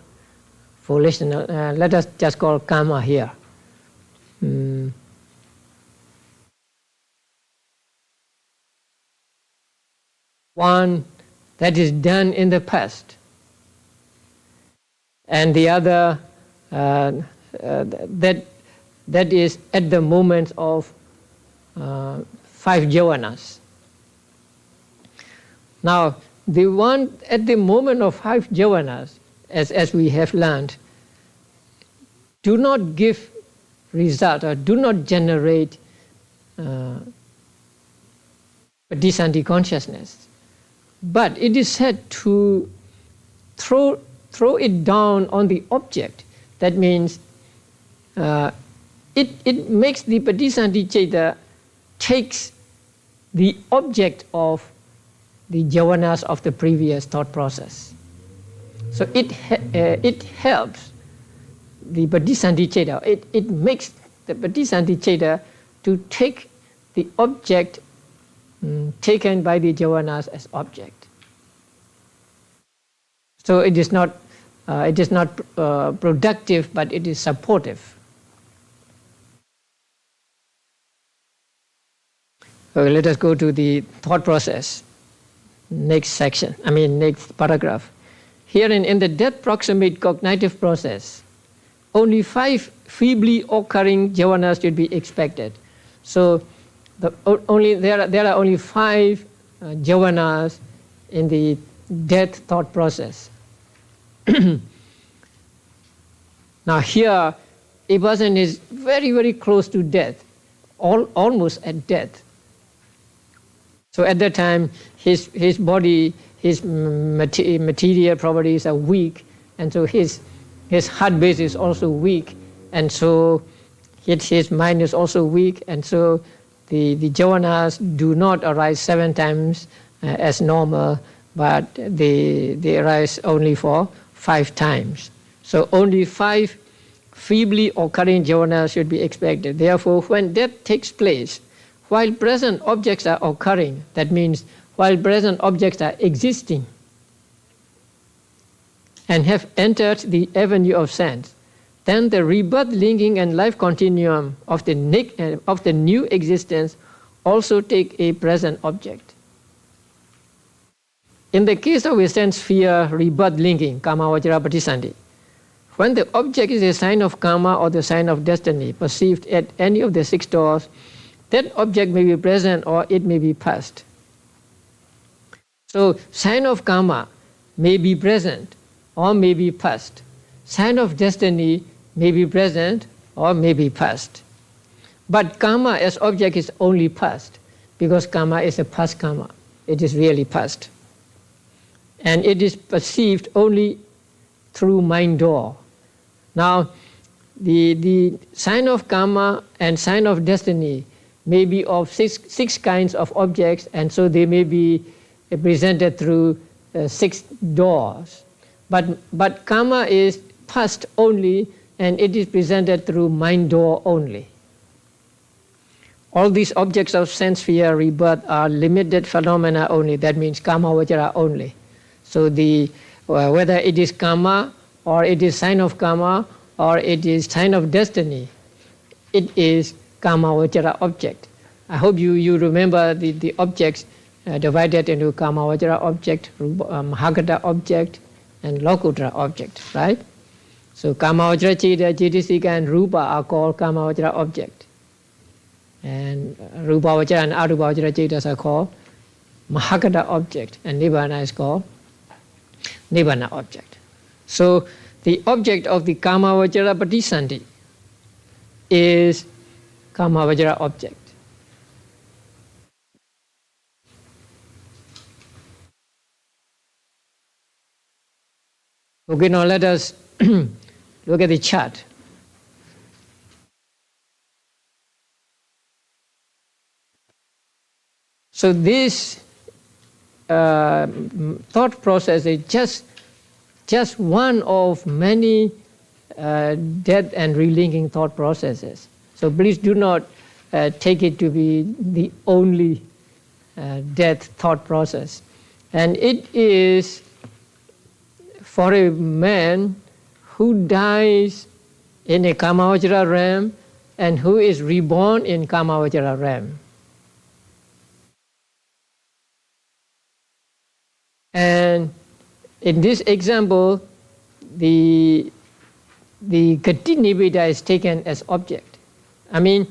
Volitional, let us just call karma here. One that is done in the past, and the other that is at the moment of 5 javanas. Now, the one at the moment of 5 javanas, as we have learned, do not give result or do not generate patisandhi consciousness, but it is said to throw it down on the object. That means it makes the patisandhi cheta takes the object of the javanas of the previous thought process. So it helps the patisandhi cheta. It makes the patisandhi cheta to take the object taken by the jhanas as object. So it is not productive, but it is supportive. Okay, let us go to the thought process. Next section, next paragraph. Herein, in the death proximate cognitive process, only 5 feebly occurring jhanas should be expected. So there are only 5 jhanas in the death thought process. Now here, a person is very, very close to death, almost at death. So at that time, his body, his material properties are weak, and so his heart base is also weak, and so his mind is also weak, and so the jhanas do not arise 7 times as normal, but they arise only for 5 times. So only 5 feebly occurring jhanas should be expected. Therefore, when death takes place, while present objects are occurring, that means while present objects are existing and have entered the avenue of sense, then the rebirth, linking, and life continuum of the new existence also take a present object. In the case of a sense sphere rebirth linking, karma vajra patisandhi, when the object is a sign of karma or the sign of destiny perceived at any of the 6 doors, that object may be present or it may be past. So sign of karma may be present or may be past. Sign of destiny may be present or may be past. But karma as object is only past, because karma is a past karma. It is really past. And it is perceived only through mind door. Now, the sign of karma and sign of destiny may be of six kinds of objects, and so they may be presented through 6 doors. But karma is past only, and it is presented through mind door only. All these objects of sense sphere rebirth are limited phenomena only. That means karma vajra only. So whether it is karma or it is sign of karma or it is sign of destiny, it is karma vajra object. I hope you remember the objects divided into karma vajra object, mahagata object, and lokutra object, right? So karma vajra ceta, cetasika, and rupa are called karma vajra object. And rupa vajra and arupa vajra cetas are called mahagata object, and nibbana is called nibbana object. So the object of the karma vajra patisandhi is karma vajra object. Okay, now let us look at the chart. So this thought process is just one of many death and relinking thought processes. So please do not take it to be the only death thought process. And it is for a man who dies in a Kamavajra realm and who is reborn in Kamavajra realm. And in this example, the Gati Nibbida is taken as object. Kama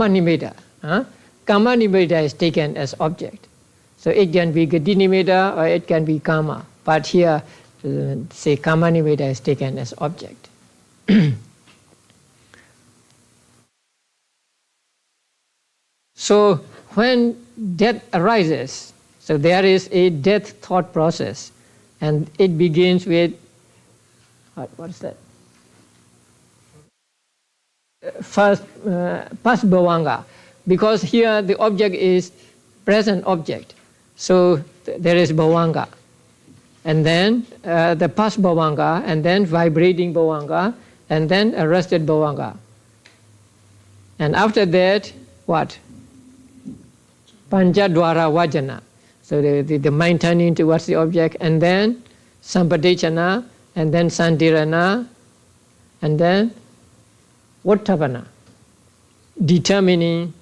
Nibbida. Kama Nibbida is taken as object. So it can be Gati Nibbida or it can be Kama. But here, say Kama Nibbida is taken as object. So when death arises, so there is a death thought process, and it begins with, what is that? First, past bhavanga, because here the object is present object. So there is bhavanga, and then the past bhavanga, and then vibrating bhavanga, and then arrested bhavanga. And after that, what? Panchadwara Vajana. So the mind turning towards the object, and then Sampadechana, and then Santirana, and then Uttapana, determining,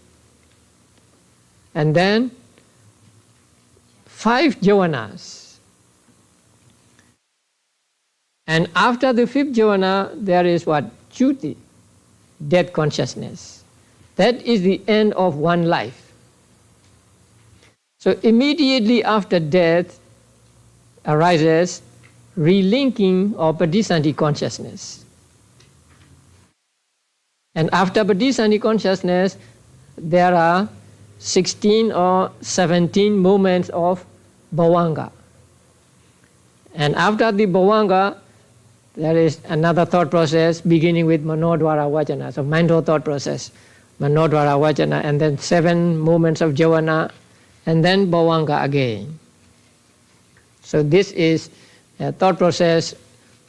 and then 5 jhanas. And after the 5th jhana, there is what? Chuti, death consciousness. That is the end of one life. So immediately after death arises relinking of Padisandhi consciousness. And after Padisandhi consciousness, there are 16 or 17 moments of bhavanga. And after the bhavanga, there is another thought process beginning with manodvara vajana, so mental thought process, manodvara vajana, and then 7 moments of jhana, and then bhavanga again. So this is a thought process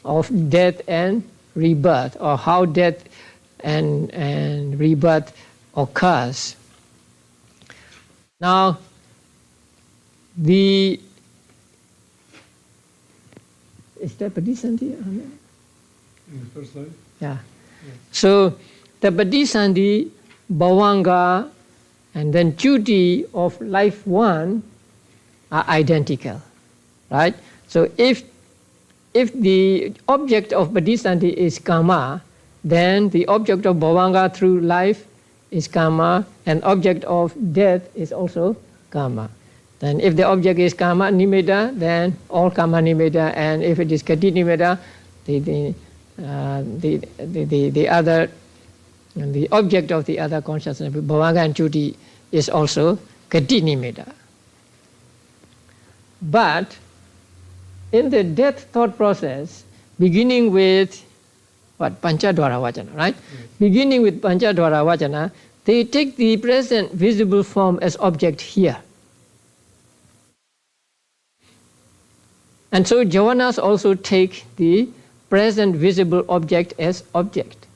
of death and rebirth, or how death and rebirth occurs. Now, is that Padisandhi? In the first life? Yeah. So the Padisandhi, bhavanga, and then chuti of life 1 are identical, right? So if the object of Padisandhi is kama, then the object of bhavanga through life is kama, and object of death is also kama. Then if the object is kama nimitta, then all kama nimitta, and if it is gati nimitta, the object of the other consciousness, bhavanga and chuti, is also gati nimitta. But in the death thought process, beginning with what? Panchadwara vajana, right? Yes. Beginning with Panchadwara vajana, they take the present visible form as object here. And so jhanas also take the present visible object as object.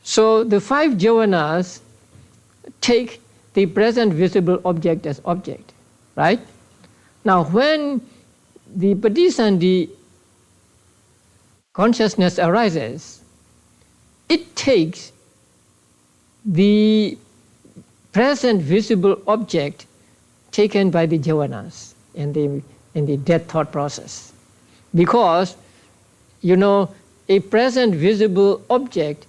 So the 5 jhanas take the present visible object as object, right? Now when the Padisandhi consciousness arises, it takes the present visible object taken by the jhanas in the death thought process. Because, a present visible object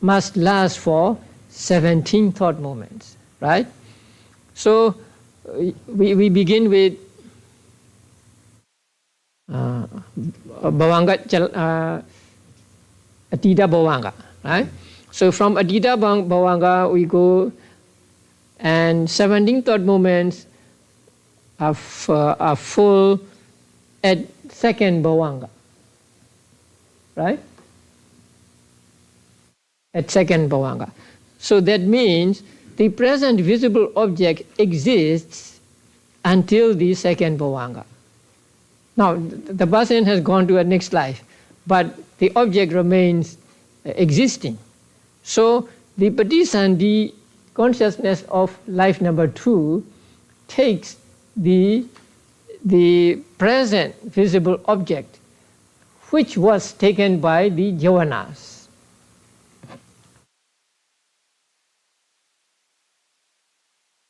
must last for 17 thought moments, right? So we begin with bhavanga, atita bhavanga, right? So from atita bhavanga we go, and 17 thought moments are full at second bhavanga, right? At second bhavanga. So that means the present visible object exists until the second bhavanga. Now, the person has gone to a next life, but the object remains existing. So the Padisandhi consciousness of life number 2 takes the present visible object, which was taken by the jhanas.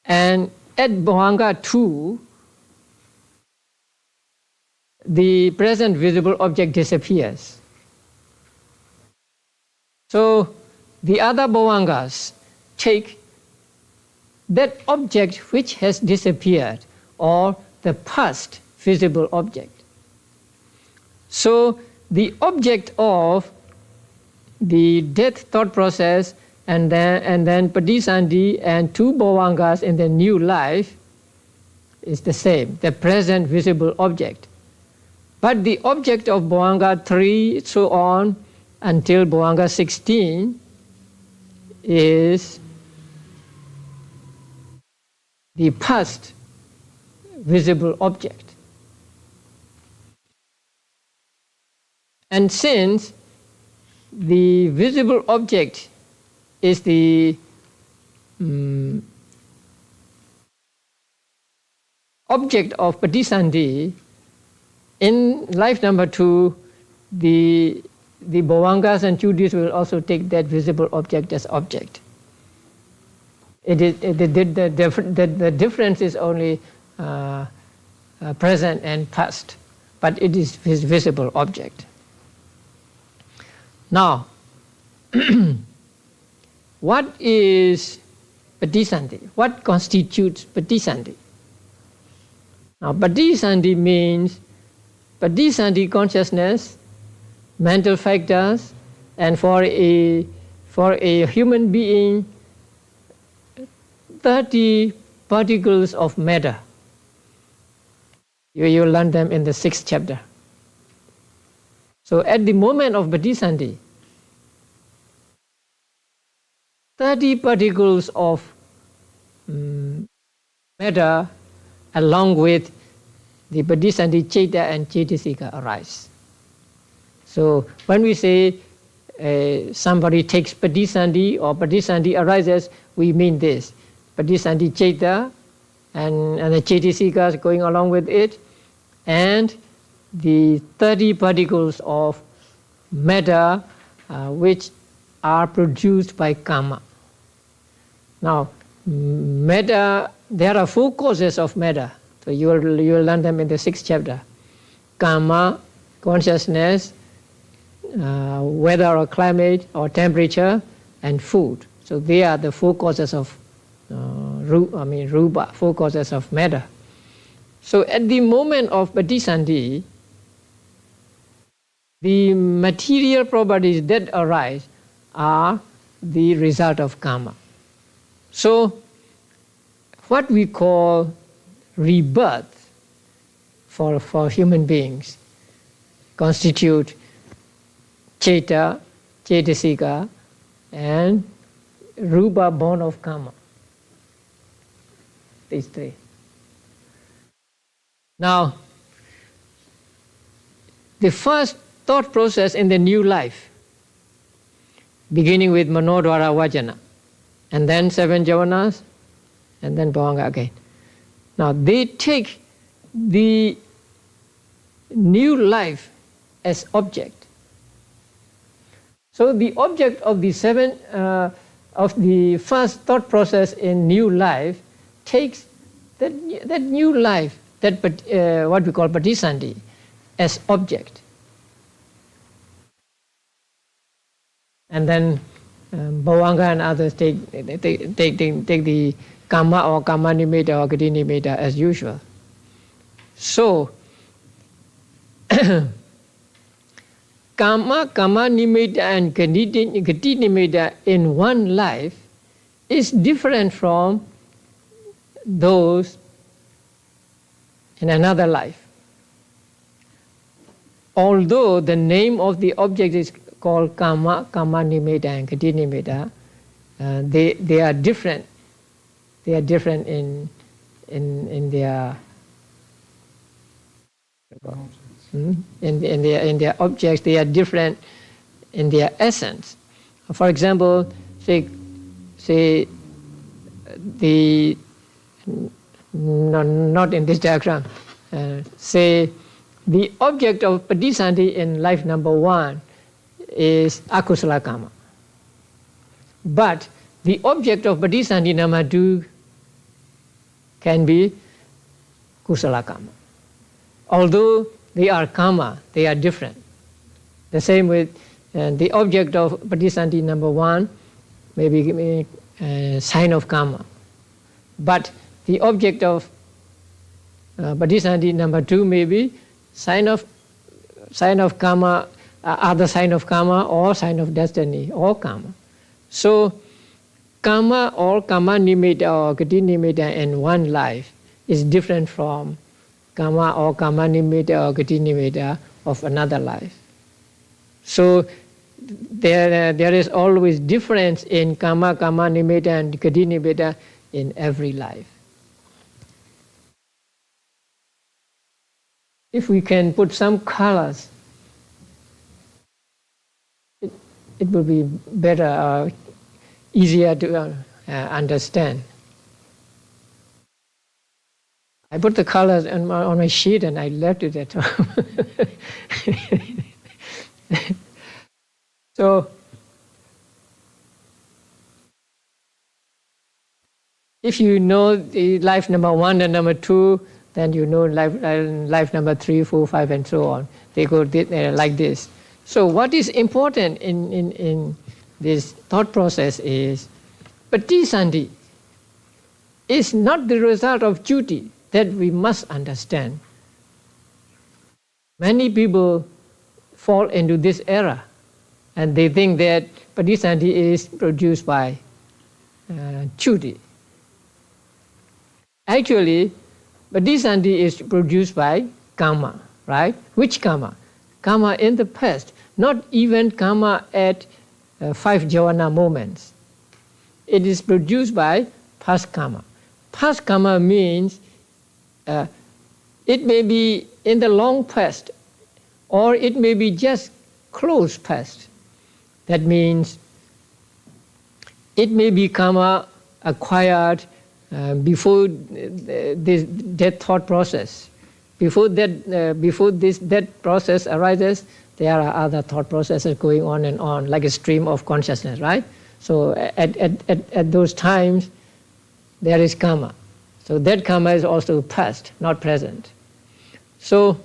And at bhavanga 2, the present visible object disappears. So the other bhavangas take that object which has disappeared, or the past visible object. So the object of the death thought process and then Padisandhi and 2 bhavangas in the new life is the same, the present visible object. But the object of bhavanga 3, so on, until bhavanga 16 is the past visible object. And since the visible object is the object of Patisandhi, in life number 2, the Bhavangas and Chudis will also take that visible object as object. The difference is only present and past, but it is his visible object. Now, what is Patisandhi? What constitutes Patisandhi? Now, Patisandhi means Patisandhi consciousness, mental factors, and for a human being, 30 particles of matter. You will learn them in the 6th chapter. So at the moment of Patisandhi, 30 particles of matter along with the Patisandhi Chaita and Chaitasika arise. So when we say somebody takes Patisandhi or Patisandhi arises, we mean this. Patisandhi Chaita and the Chaitasikas going along with it, and the 30 particles of matter which are produced by karma. Now, matter, there are 4 causes of matter. So you will learn them in the 6th chapter. Karma, consciousness, weather or climate or temperature, and food. So they are the 4 causes of rupa, 4 causes of matter. So at the moment of Patisandhi, the material properties that arise are the result of karma. So what we call rebirth for human beings constitute Chaita, Chaitasika, and Rupa born of karma. These 3. Now, the first thought process in the new life, beginning with Manodvara Vajana, and then 7 javanas, and then Bhavanga again. Now, they take the new life as object. So the object of the first thought process in new life takes that new life, what we call Patisandhi, as object. And then Bhavanga and others take the Kama or Kama Nimitta or Gati Nimitta as usual. So, Kama Nimitta and Gati Nimitta in one life is different from those in another life. Although the name of the object is called Kama Nimitta and Gati Nimitta, they are different. They are different in their in their objects. They are different in their essence. For example, say the not in this diagram. Say the object of Patisandhi in life number 1 is akusala karma, but the object of Patisandhi number 2 can be kusala karma. Although they are karma, they are different. The same with the object of Patisandhi number 1 may be sign of karma, but the object of Patisandhi number 2 may be sign of karma, other sign of karma, or sign of destiny, or karma. So karma or Kama Nimitta or Gati Nimitta in one life is different from Kama or Kama Nimitta or Gati Nimitta of another life. So there is always difference in Kama Nimitta and Gati Nimitta in every life. If we can put some colors it will be better, easier to understand. I put the colors on my sheet and I left it at home. So, if you know the life number 1 and number 2, then you know life number 3, 4, 5, and so on. They go like this. So what is important in this thought process is patisandhi is not the result of duty. That we must understand. Many people fall into this error and they think that patisandhi is produced by duty. Actually, patisandhi is produced by karma, right? Which karma? Karma in the past, not even karma at 5 jhana moments. It is produced by past karma. Past karma means it may be in the long past or it may be just close past. That means it may be karma acquired before that thought process. Before this process arises, there are other thought processes going on and on, like a stream of consciousness, right? So at those times, there is karma. So that karma is also past, not present. So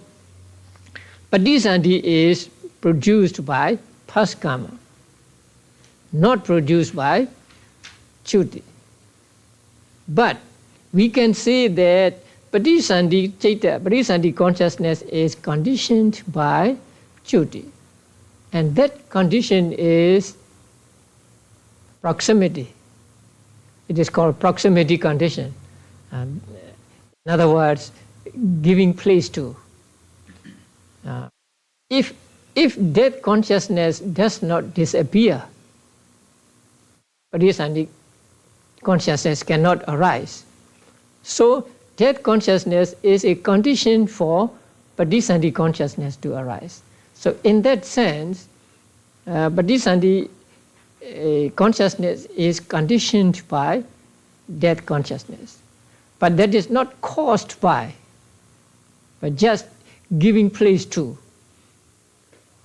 patisandhi is produced by past karma, not produced by chuti. But we can say that patisandhi citta, patisandhi consciousness is conditioned by chuti. And that condition is proximity. It is called proximity condition. In other words, giving place to. If that consciousness does not disappear, patisandhi consciousness cannot arise. So that consciousness is a condition for patisandhi consciousness to arise. So in that sense, patisandhi consciousness is conditioned by that consciousness. But that is not caused by, but just giving place to.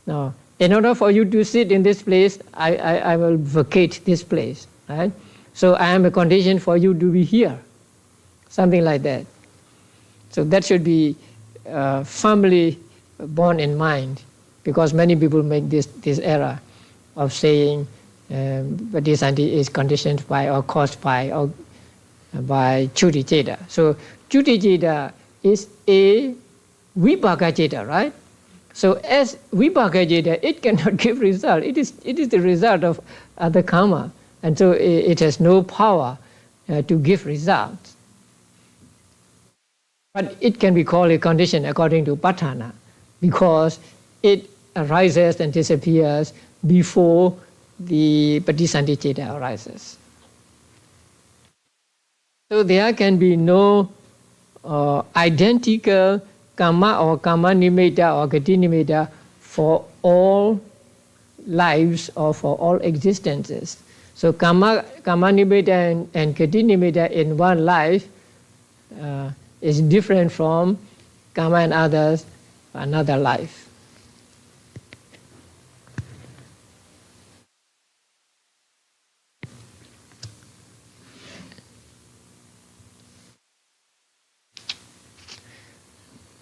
Now, in order for you to sit in this place, I will vacate this place, right? So I am a condition for you to be here, something like that. So that should be firmly borne in mind, because many people make this error of saying patisandhi is conditioned by or caused by or by chuti citta. So chuti citta is a vipaka citta, right? So as vipaka citta, it cannot give result. It is the result of other karma, and so it has no power to give results. But it can be called a condition according to Patthana, because it arises and disappears before the patisandhi citta arises. So there can be no identical karma or karma nimitta or gati nimitta for all lives or for all existences. So karma nimitta and gati nimitta in one life is different from karma and others another life.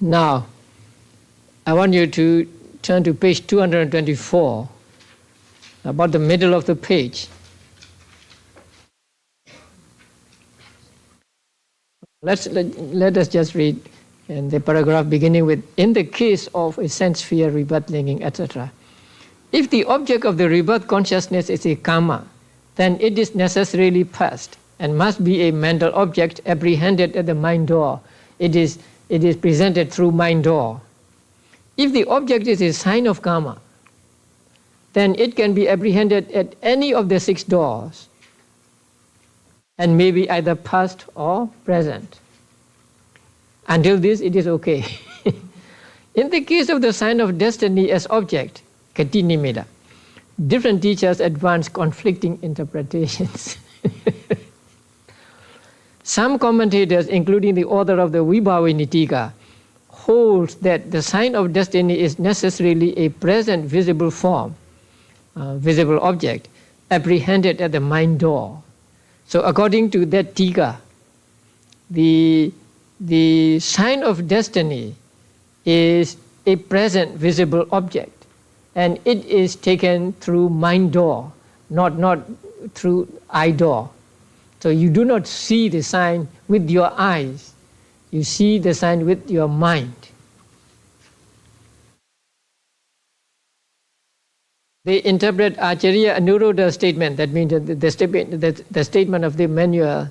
Now, I want you to turn to page 224, about the middle of the page. Let us just read in the paragraph beginning with, in the case of a sense sphere rebirth linking, etc. If the object of the rebirth consciousness is a karma, then it is necessarily past and must be a mental object apprehended at the mind door. It is presented through mind door. If the object is a sign of karma, then it can be apprehended at any of the 6 doors and may be either past or present. Until this, it is okay. In the case of the sign of destiny as object, gati nimitta, different teachers advance conflicting interpretations. Some commentators, including the author of the Vibhavanitika, holds that the sign of destiny is necessarily a present visible form, visible object, apprehended at the mind door. So according to that tika, the sign of destiny is a present visible object, and it is taken through mind door, not through eye door. So you do not see the sign with your eyes, you see the sign with your mind. They interpret Acharya Anuruddha's statement, that means the statement of the manual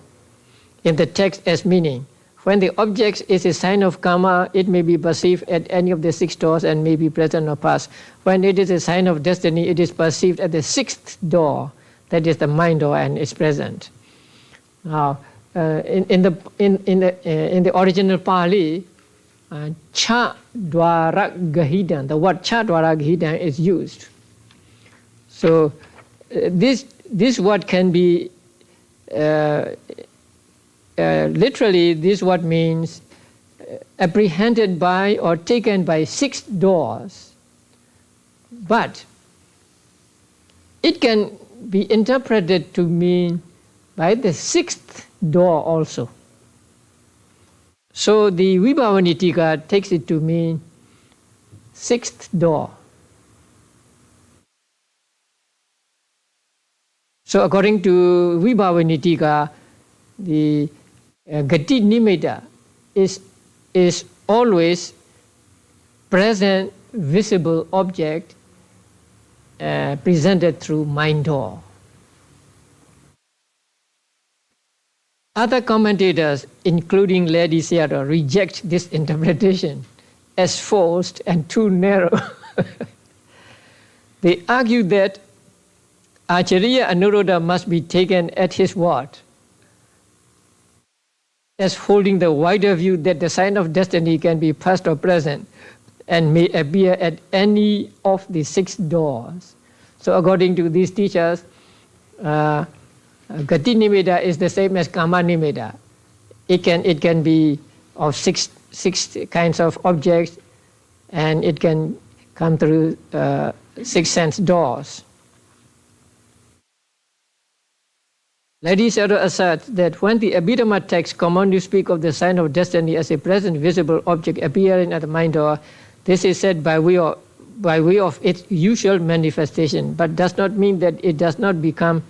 in the text as meaning, when the object is a sign of karma, it may be perceived at any of the 6 doors and may be present or past. When it is a sign of destiny, it is perceived at the 6th door, that is the mind door, and is present. Now, in the original Pali, cha dwara gahidan, the word cha dwara gahidan is used. So this word can be literally, this word means apprehended by or taken by 6 doors, but it can be interpreted to mean by the 6th door also. So the Vibhavanitika takes it to mean 6th door. So according to Vibhavanitika, the Gati Nimitta is always present visible object presented through mind door. Other commentators, including Lady Seattle, reject this interpretation as forced and too narrow. They argue that Acharya Anuruddha must be taken at his word, as holding the wider view that the sign of destiny can be past or present and may appear at any of the 6 doors. So according to these teachers, Gati Nimitta is the same as Kama Nimitta. It can be of six kinds of objects, and it can come through 6 sense doors. Lady Seattle asserts that when the Abhidhamma text commonly speak of the sign of destiny as a present visible object appearing at the mind door, this is said by way of its usual manifestation, but does not mean that it does not become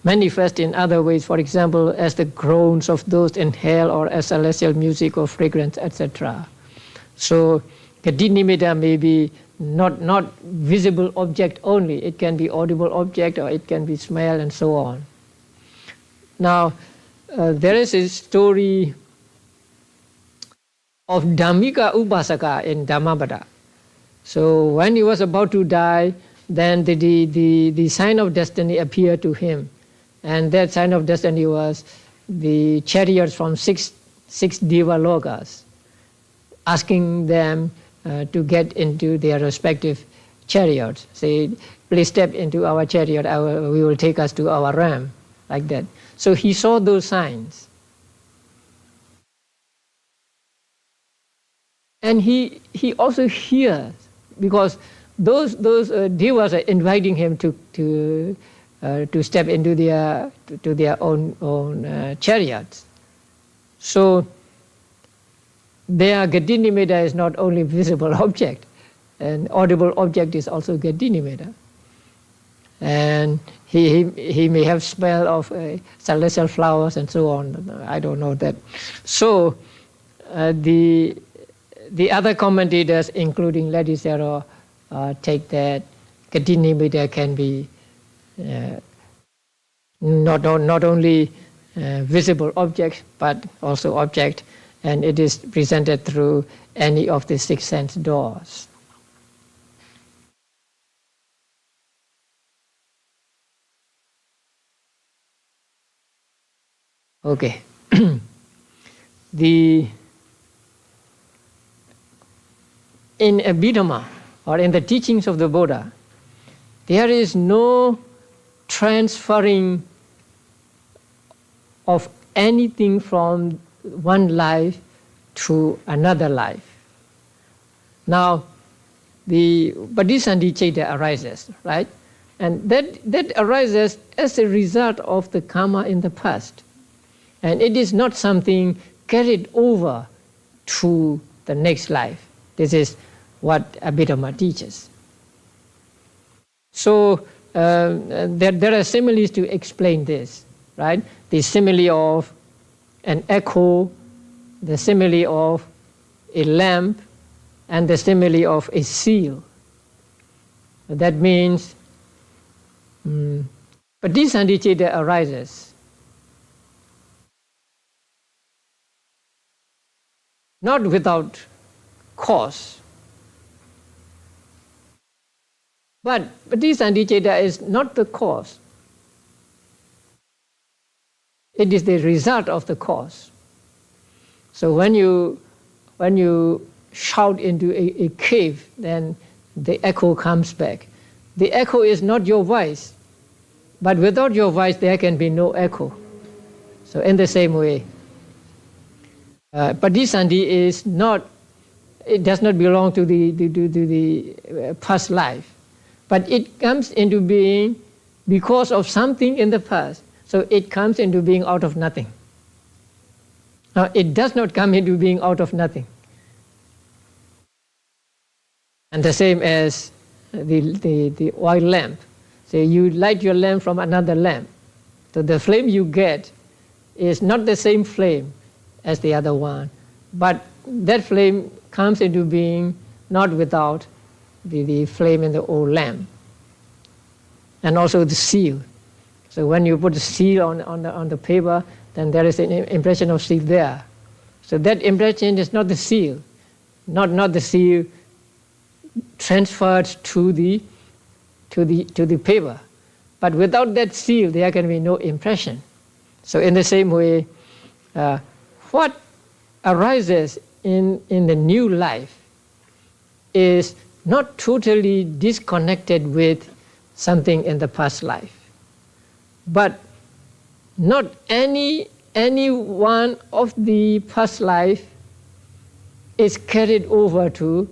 manifest in other ways, for example, as the groans of those in hell, or as celestial music or fragrance, etc. So Gati Nimitta may be not visible object only, it can be audible object, or it can be smell, and so on. Now, there is a story of Dhammika Upasaka in Dhammavada. So when he was about to die, then the sign of destiny appeared to him. And that sign of destiny was the chariots from six Deva Lokas, asking them to get into their respective chariots. Say, please step into our chariot, we will take us to our realm, like that. So he saw those signs. And he also hears, because those devas are inviting him to step into their own chariots. So their Gati Nimitta is not only visible object, an audible object is also Gati Nimitta. And he may have smell of celestial flowers and so on. I don't know that. So the other commentators, including Lady Sarah, take that Gati Nimitta can be not only visible objects, but also object, and it is presented through any of the 6 sense doors. Okay. In Abhidhamma, or in the teachings of the Buddha, There is no transferring of anything from one life to another life. Now, the Bodhisattva arises, right? And that arises as a result of the karma in the past. And it is not something carried over to the next life. This is what Abhidhamma teaches. So there are similes to explain this, right? The simile of an echo, the simile of a lamp, and the simile of a seal. That means Bodhisattva arises not without cause. But Bodhisattva is not the cause. It is the result of the cause. So when you shout into a cave, then the echo comes back. The echo is not your voice, but without your voice there can be no echo. So in the same way, Bodhisattva is not, it does not belong to the past life, but it comes into being because of something in the past. So it comes into being out of nothing. Now it does not come into being out of nothing. And the same as the oil lamp. So you light your lamp from another lamp. So the flame you get is not the same flame as the other one, but that flame comes into being not without the flame in the old lamp. And also the seal. So when you put the seal on the paper, then there is an impression of seal there. So that impression is not the seal, not the seal transferred to the paper. But without that seal, there can be no impression. So in the same way, what arises in the new life is not totally disconnected with something in the past life. But not any one of the past life is carried over to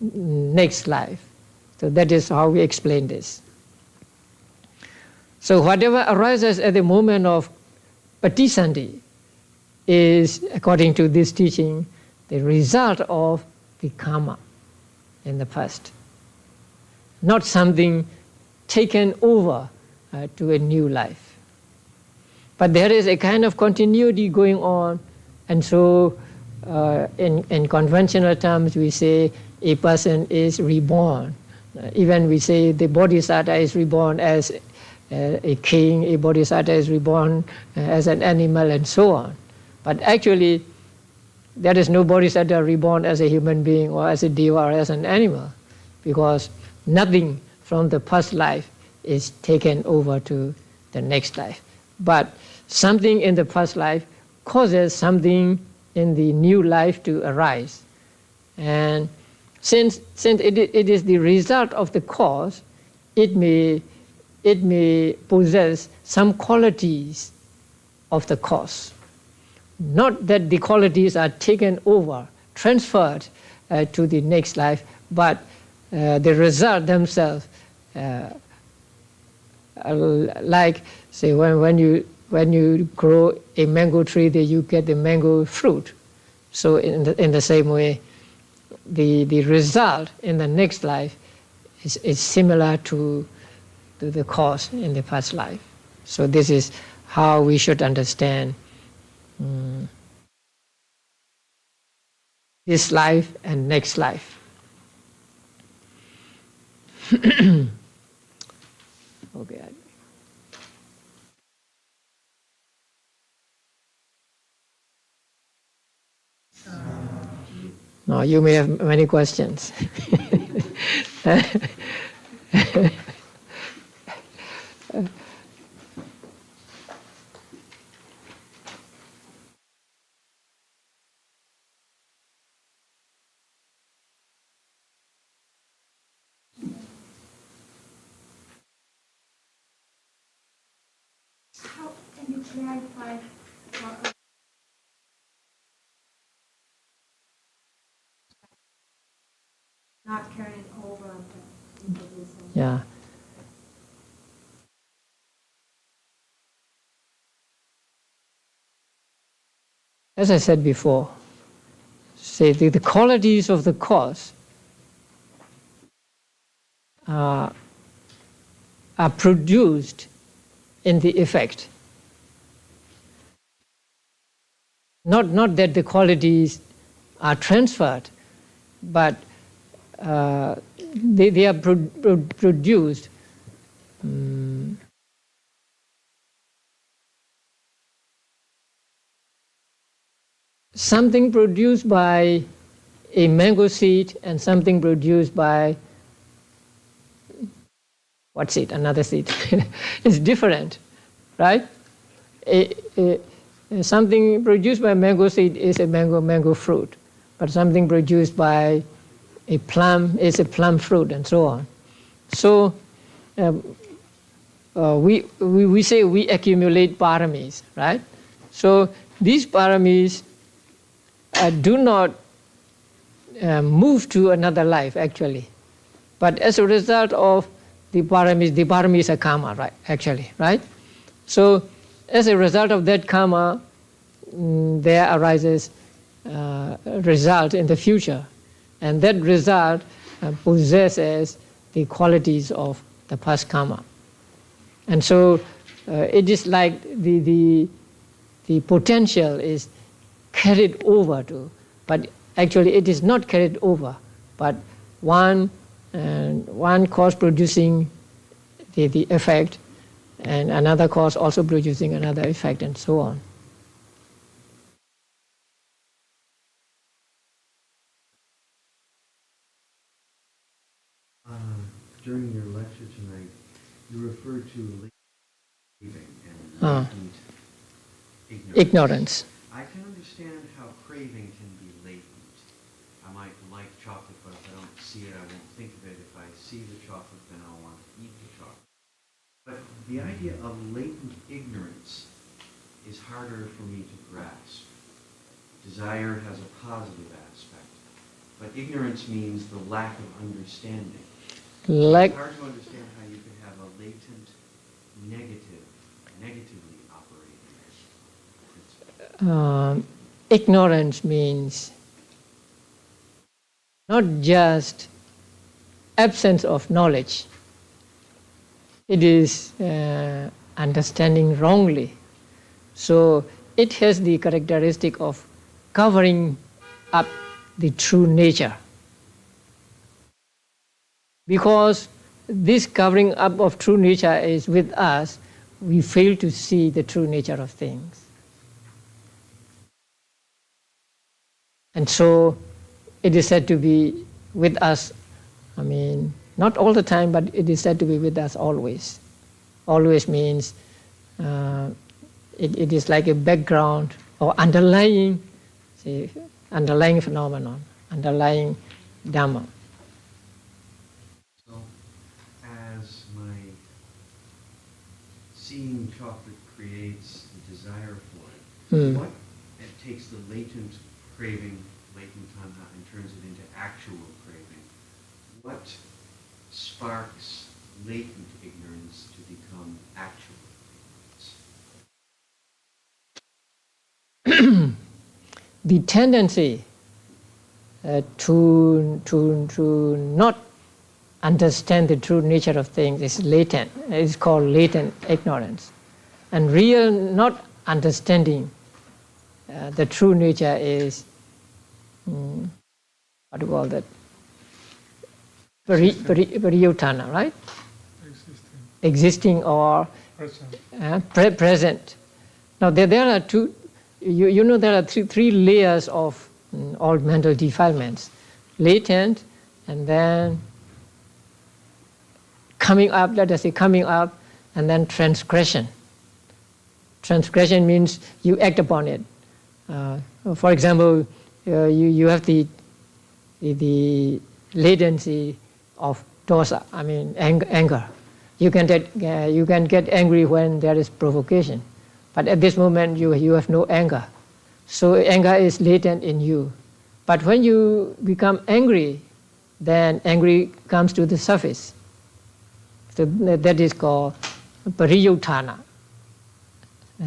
next life. So that is how we explain this. So whatever arises at the moment of Patisandhi is, according to this teaching, the result of the karma in the past. Not something taken over to a new life. But there is a kind of continuity going on, and so in conventional terms we say a person is reborn. Even we say the bodhisattva is reborn as a king, a bodhisattva is reborn as an animal, and so on. But actually, there is no bodhisattva reborn as a human being or as a deva or as an animal, because nothing from the past life is taken over to the next life. But something in the past life causes something in the new life to arise. And since it is the result of the cause, it may possess some qualities of the cause. Not that the qualities are taken over, transferred to the next life, but the result themselves, like say when you grow a mango tree, then you get the mango fruit. So in the same way, the result in the next life is similar to the cause in the past life. So this is how we should understand this life and next life. Okay. No, you may have many questions. Can you clarify what not carrying over into Buddhism? Yeah. As I said before, say the qualities of the cause are produced in the effect. Not that the qualities are transferred, but they are produced something produced by a mango seed and something produced by what seed? Another seed. It's different, right? Something produced by mango seed is a mango fruit, but something produced by a plum is a plum fruit, and so on. So we say we accumulate paramis, right? So these paramis do not move to another life actually, but as a result of the paramis are karma, right? Actually, right? So as a result of that karma, there arises a result in the future, and that result possesses the qualities of the past karma. And so it is like the potential is carried over to, but actually it is not carried over, but one cause producing the effect, and another cause also producing another effect, and so on. During your lecture tonight, you referred to craving and Ignorance. I can understand how craving can be latent. I might like chocolate, but if I don't see it, I won't think of it. If I see the chocolate, then I'll want to eat the chocolate. But the idea of latent ignorance is harder for me to grasp. Desire has a positive aspect, but ignorance means the lack of understanding. It's hard to understand how you can have a latent negatively operating. Ignorance means not just absence of knowledge. It is understanding wrongly. So it has the characteristic of covering up the true nature. Because this covering up of true nature is with us, we fail to see the true nature of things. And so it is said to be with us, I mean, not all the time, but it is said to be with us always. Always means it is like a background or underlying phenomenon, underlying Dhamma. So, as my seeing chocolate creates the desire for it, what it takes the latent craving, latent tanha, and turns it into actual craving, what sparks latent ignorance to become actual ignorance? The tendency to not understand the true nature of things is latent. It is called latent ignorance. And real not understanding the true nature is, what do you call that? Pariyutthana, right? Existing or present. Now there are two, you know there are three layers of all mental defilements. Latent, and then coming up, let us say coming up, and then transgression. Transgression means you act upon it. For example, you have the latency of dosa, I mean anger. You can get angry when there is provocation, But at this moment you have no anger. So anger is latent in you. But when you become angry, then angry comes to the surface. So that is called pariyutthana,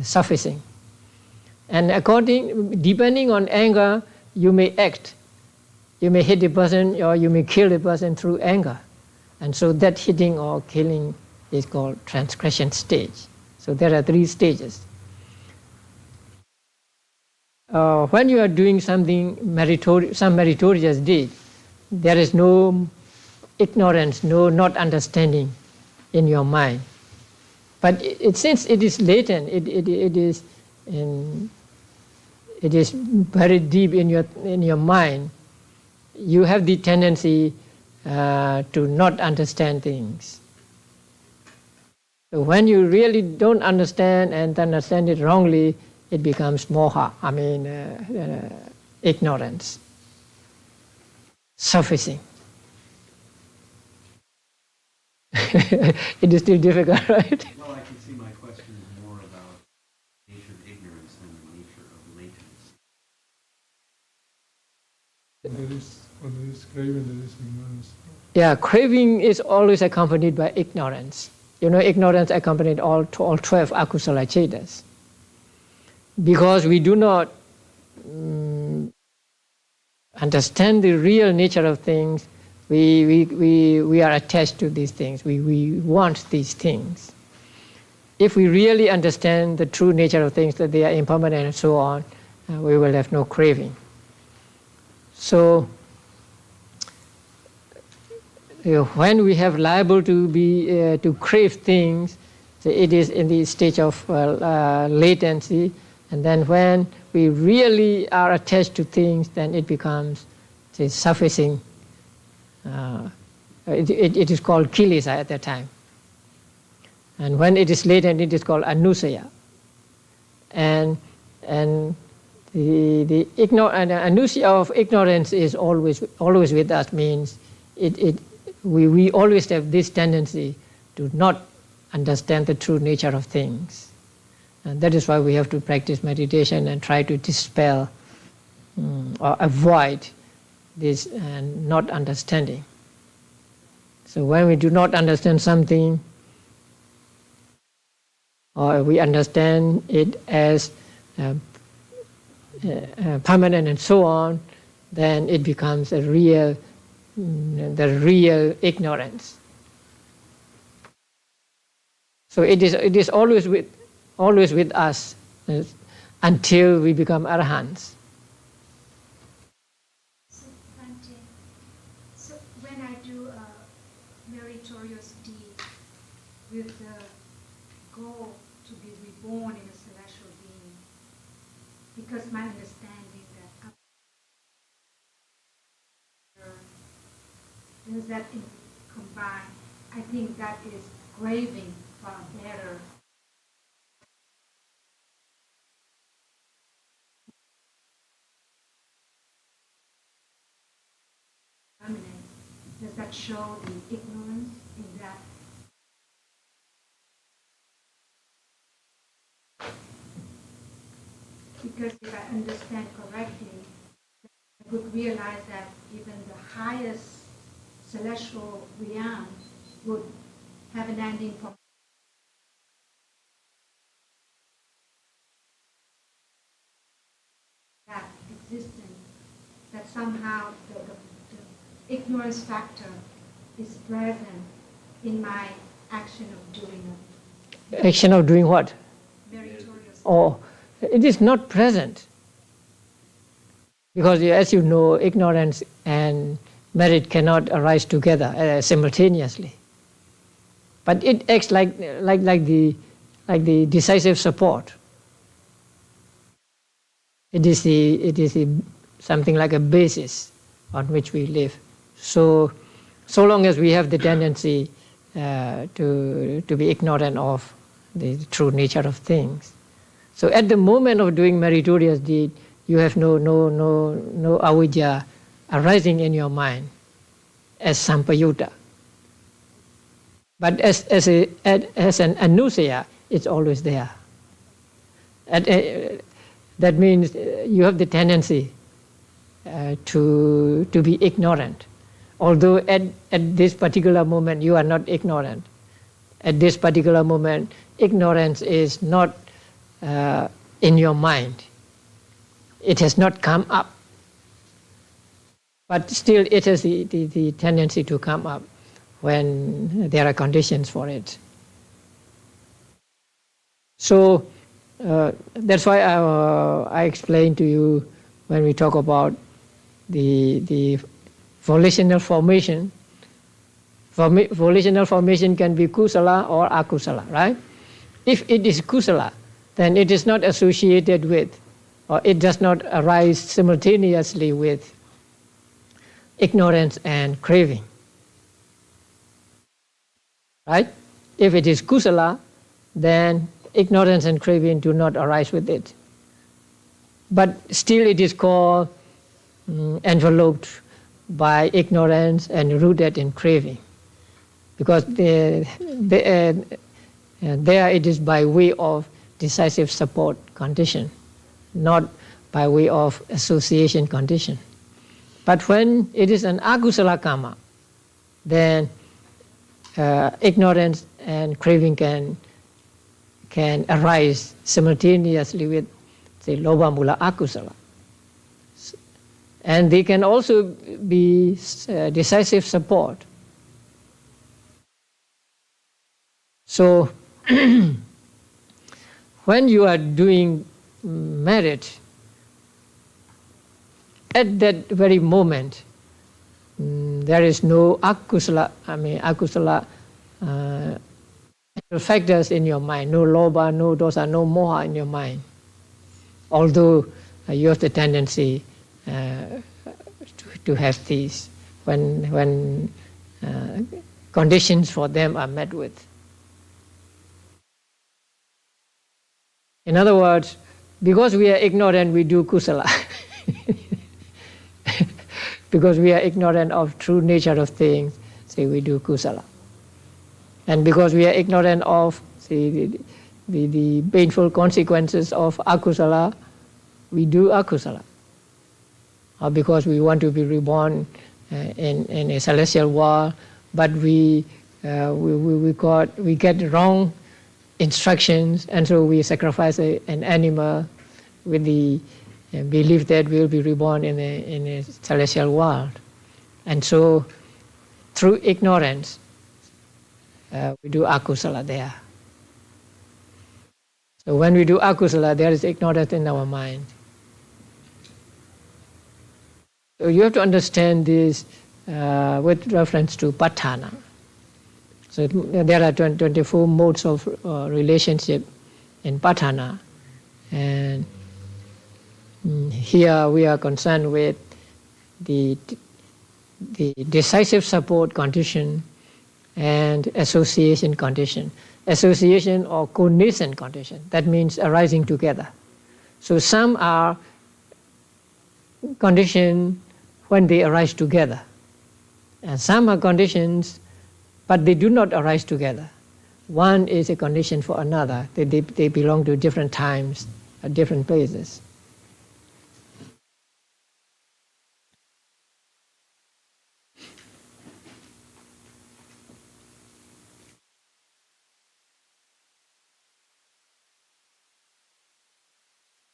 surfacing. And depending on anger, you may act. You may hit a person or you may kill a person through anger. And so that hitting or killing is called transgression stage. So there are 3 stages. When you are doing something some meritorious deed, there is no ignorance, no not understanding in your mind. But since it is latent, it is very deep in your mind, you have the tendency to not understand things. So when you really don't understand and understand it wrongly, it becomes moha, ignorance, surfacing. It is still difficult, right? Well, I can see my question is more about the nature of ignorance than the nature of latence. When there is craving, there is ignorance. Yeah, craving is always accompanied by ignorance. Ignorance accompanied all 12 akusala chetas. Because we do not understand the real nature of things, we are attached to these things. We want these things. If we really understand the true nature of things, that they are impermanent and so on, we will have no craving. So, when we have liable to crave things, so it is in the stage of latency. And then when we really are attached to things, then it becomes surfacing. It is called kilesa at that time. And when it is latent, it is called anusaya. And the anusaya of ignorance is always with us, means we always have this tendency to not understand the true nature of things. And that is why we have to practice meditation and try to dispel or avoid this not understanding. So when we do not understand something, or we understand it as permanent and so on, then it becomes the real ignorance. So it is always with us until we become arahants. So when I do a meritorious deed with the goal to be reborn in a celestial being, because my understanding that does that combine, I think that is craving for a better. Does that show the ignorance in that? Because if I understand correctly, I would realize that even the highest celestial realms would have an ending for that existence, that somehow the ignorance factor is present in my action of doing it. Action of doing what? Meritorious. Oh, it is not present. Because as you know, ignorance and merit cannot arise together simultaneously. But it acts like the decisive support. It is something like a basis on which we live. So long as we have the tendency to be ignorant of the true nature of things. So at the moment of doing meritorious deed, you have no avijja arising in your mind as sampayutta. But as an anusaya, it's always there. That means you have the tendency to be ignorant. Although at this particular moment you are not ignorant. At this particular moment, ignorance is not in your mind. It has not come up. But still it has the tendency to come up when there are conditions for it. So that's why I explained to you when we talk about the volitional formation. Volitional formation can be kusala or akusala, right? If it is kusala, then it is not associated with, or it does not arise simultaneously with ignorance and craving. Right? If it is kusala, then ignorance and craving do not arise with it. But still it is called enveloped by ignorance and rooted in craving. Because there it is by way of decisive support condition, not by way of association condition. But when it is an akusala karma, then ignorance and craving can arise simultaneously with, say, lobha mula akusala. And they can also be decisive support. So when you are doing merit, at that very moment, there is no akusala factors in your mind, no lobha, no dosa, no moha in your mind. Although you have the tendency to have these when conditions for them are met with. In other words, because we are ignorant, we do kusala. Because we are ignorant of true nature of things, say we do kusala. And because we are ignorant of, say, the painful consequences of akusala, we do akusala. Or because we want to be reborn in a celestial world, but we get wrong instructions, and so we sacrifice an animal with the belief that we will be reborn in a celestial world. And so through ignorance, we do akusala there. So when we do akusala, there is ignorance in our mind. So you have to understand this with reference to patthana. So there are 24 modes of relationship in patthana, and here we are concerned with the decisive support condition and association condition. Association or co-nascent condition, that means arising together. So some are conditioned when they arise together, and some are conditions but they do not arise together. One is a condition for another. They belong to different times, at different places.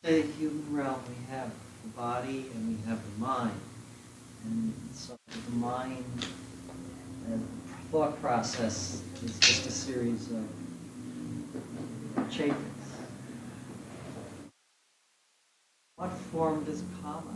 In the human realm, we have the body and we have the mind. And so the mind and thought process is just a series of changes. What form does karma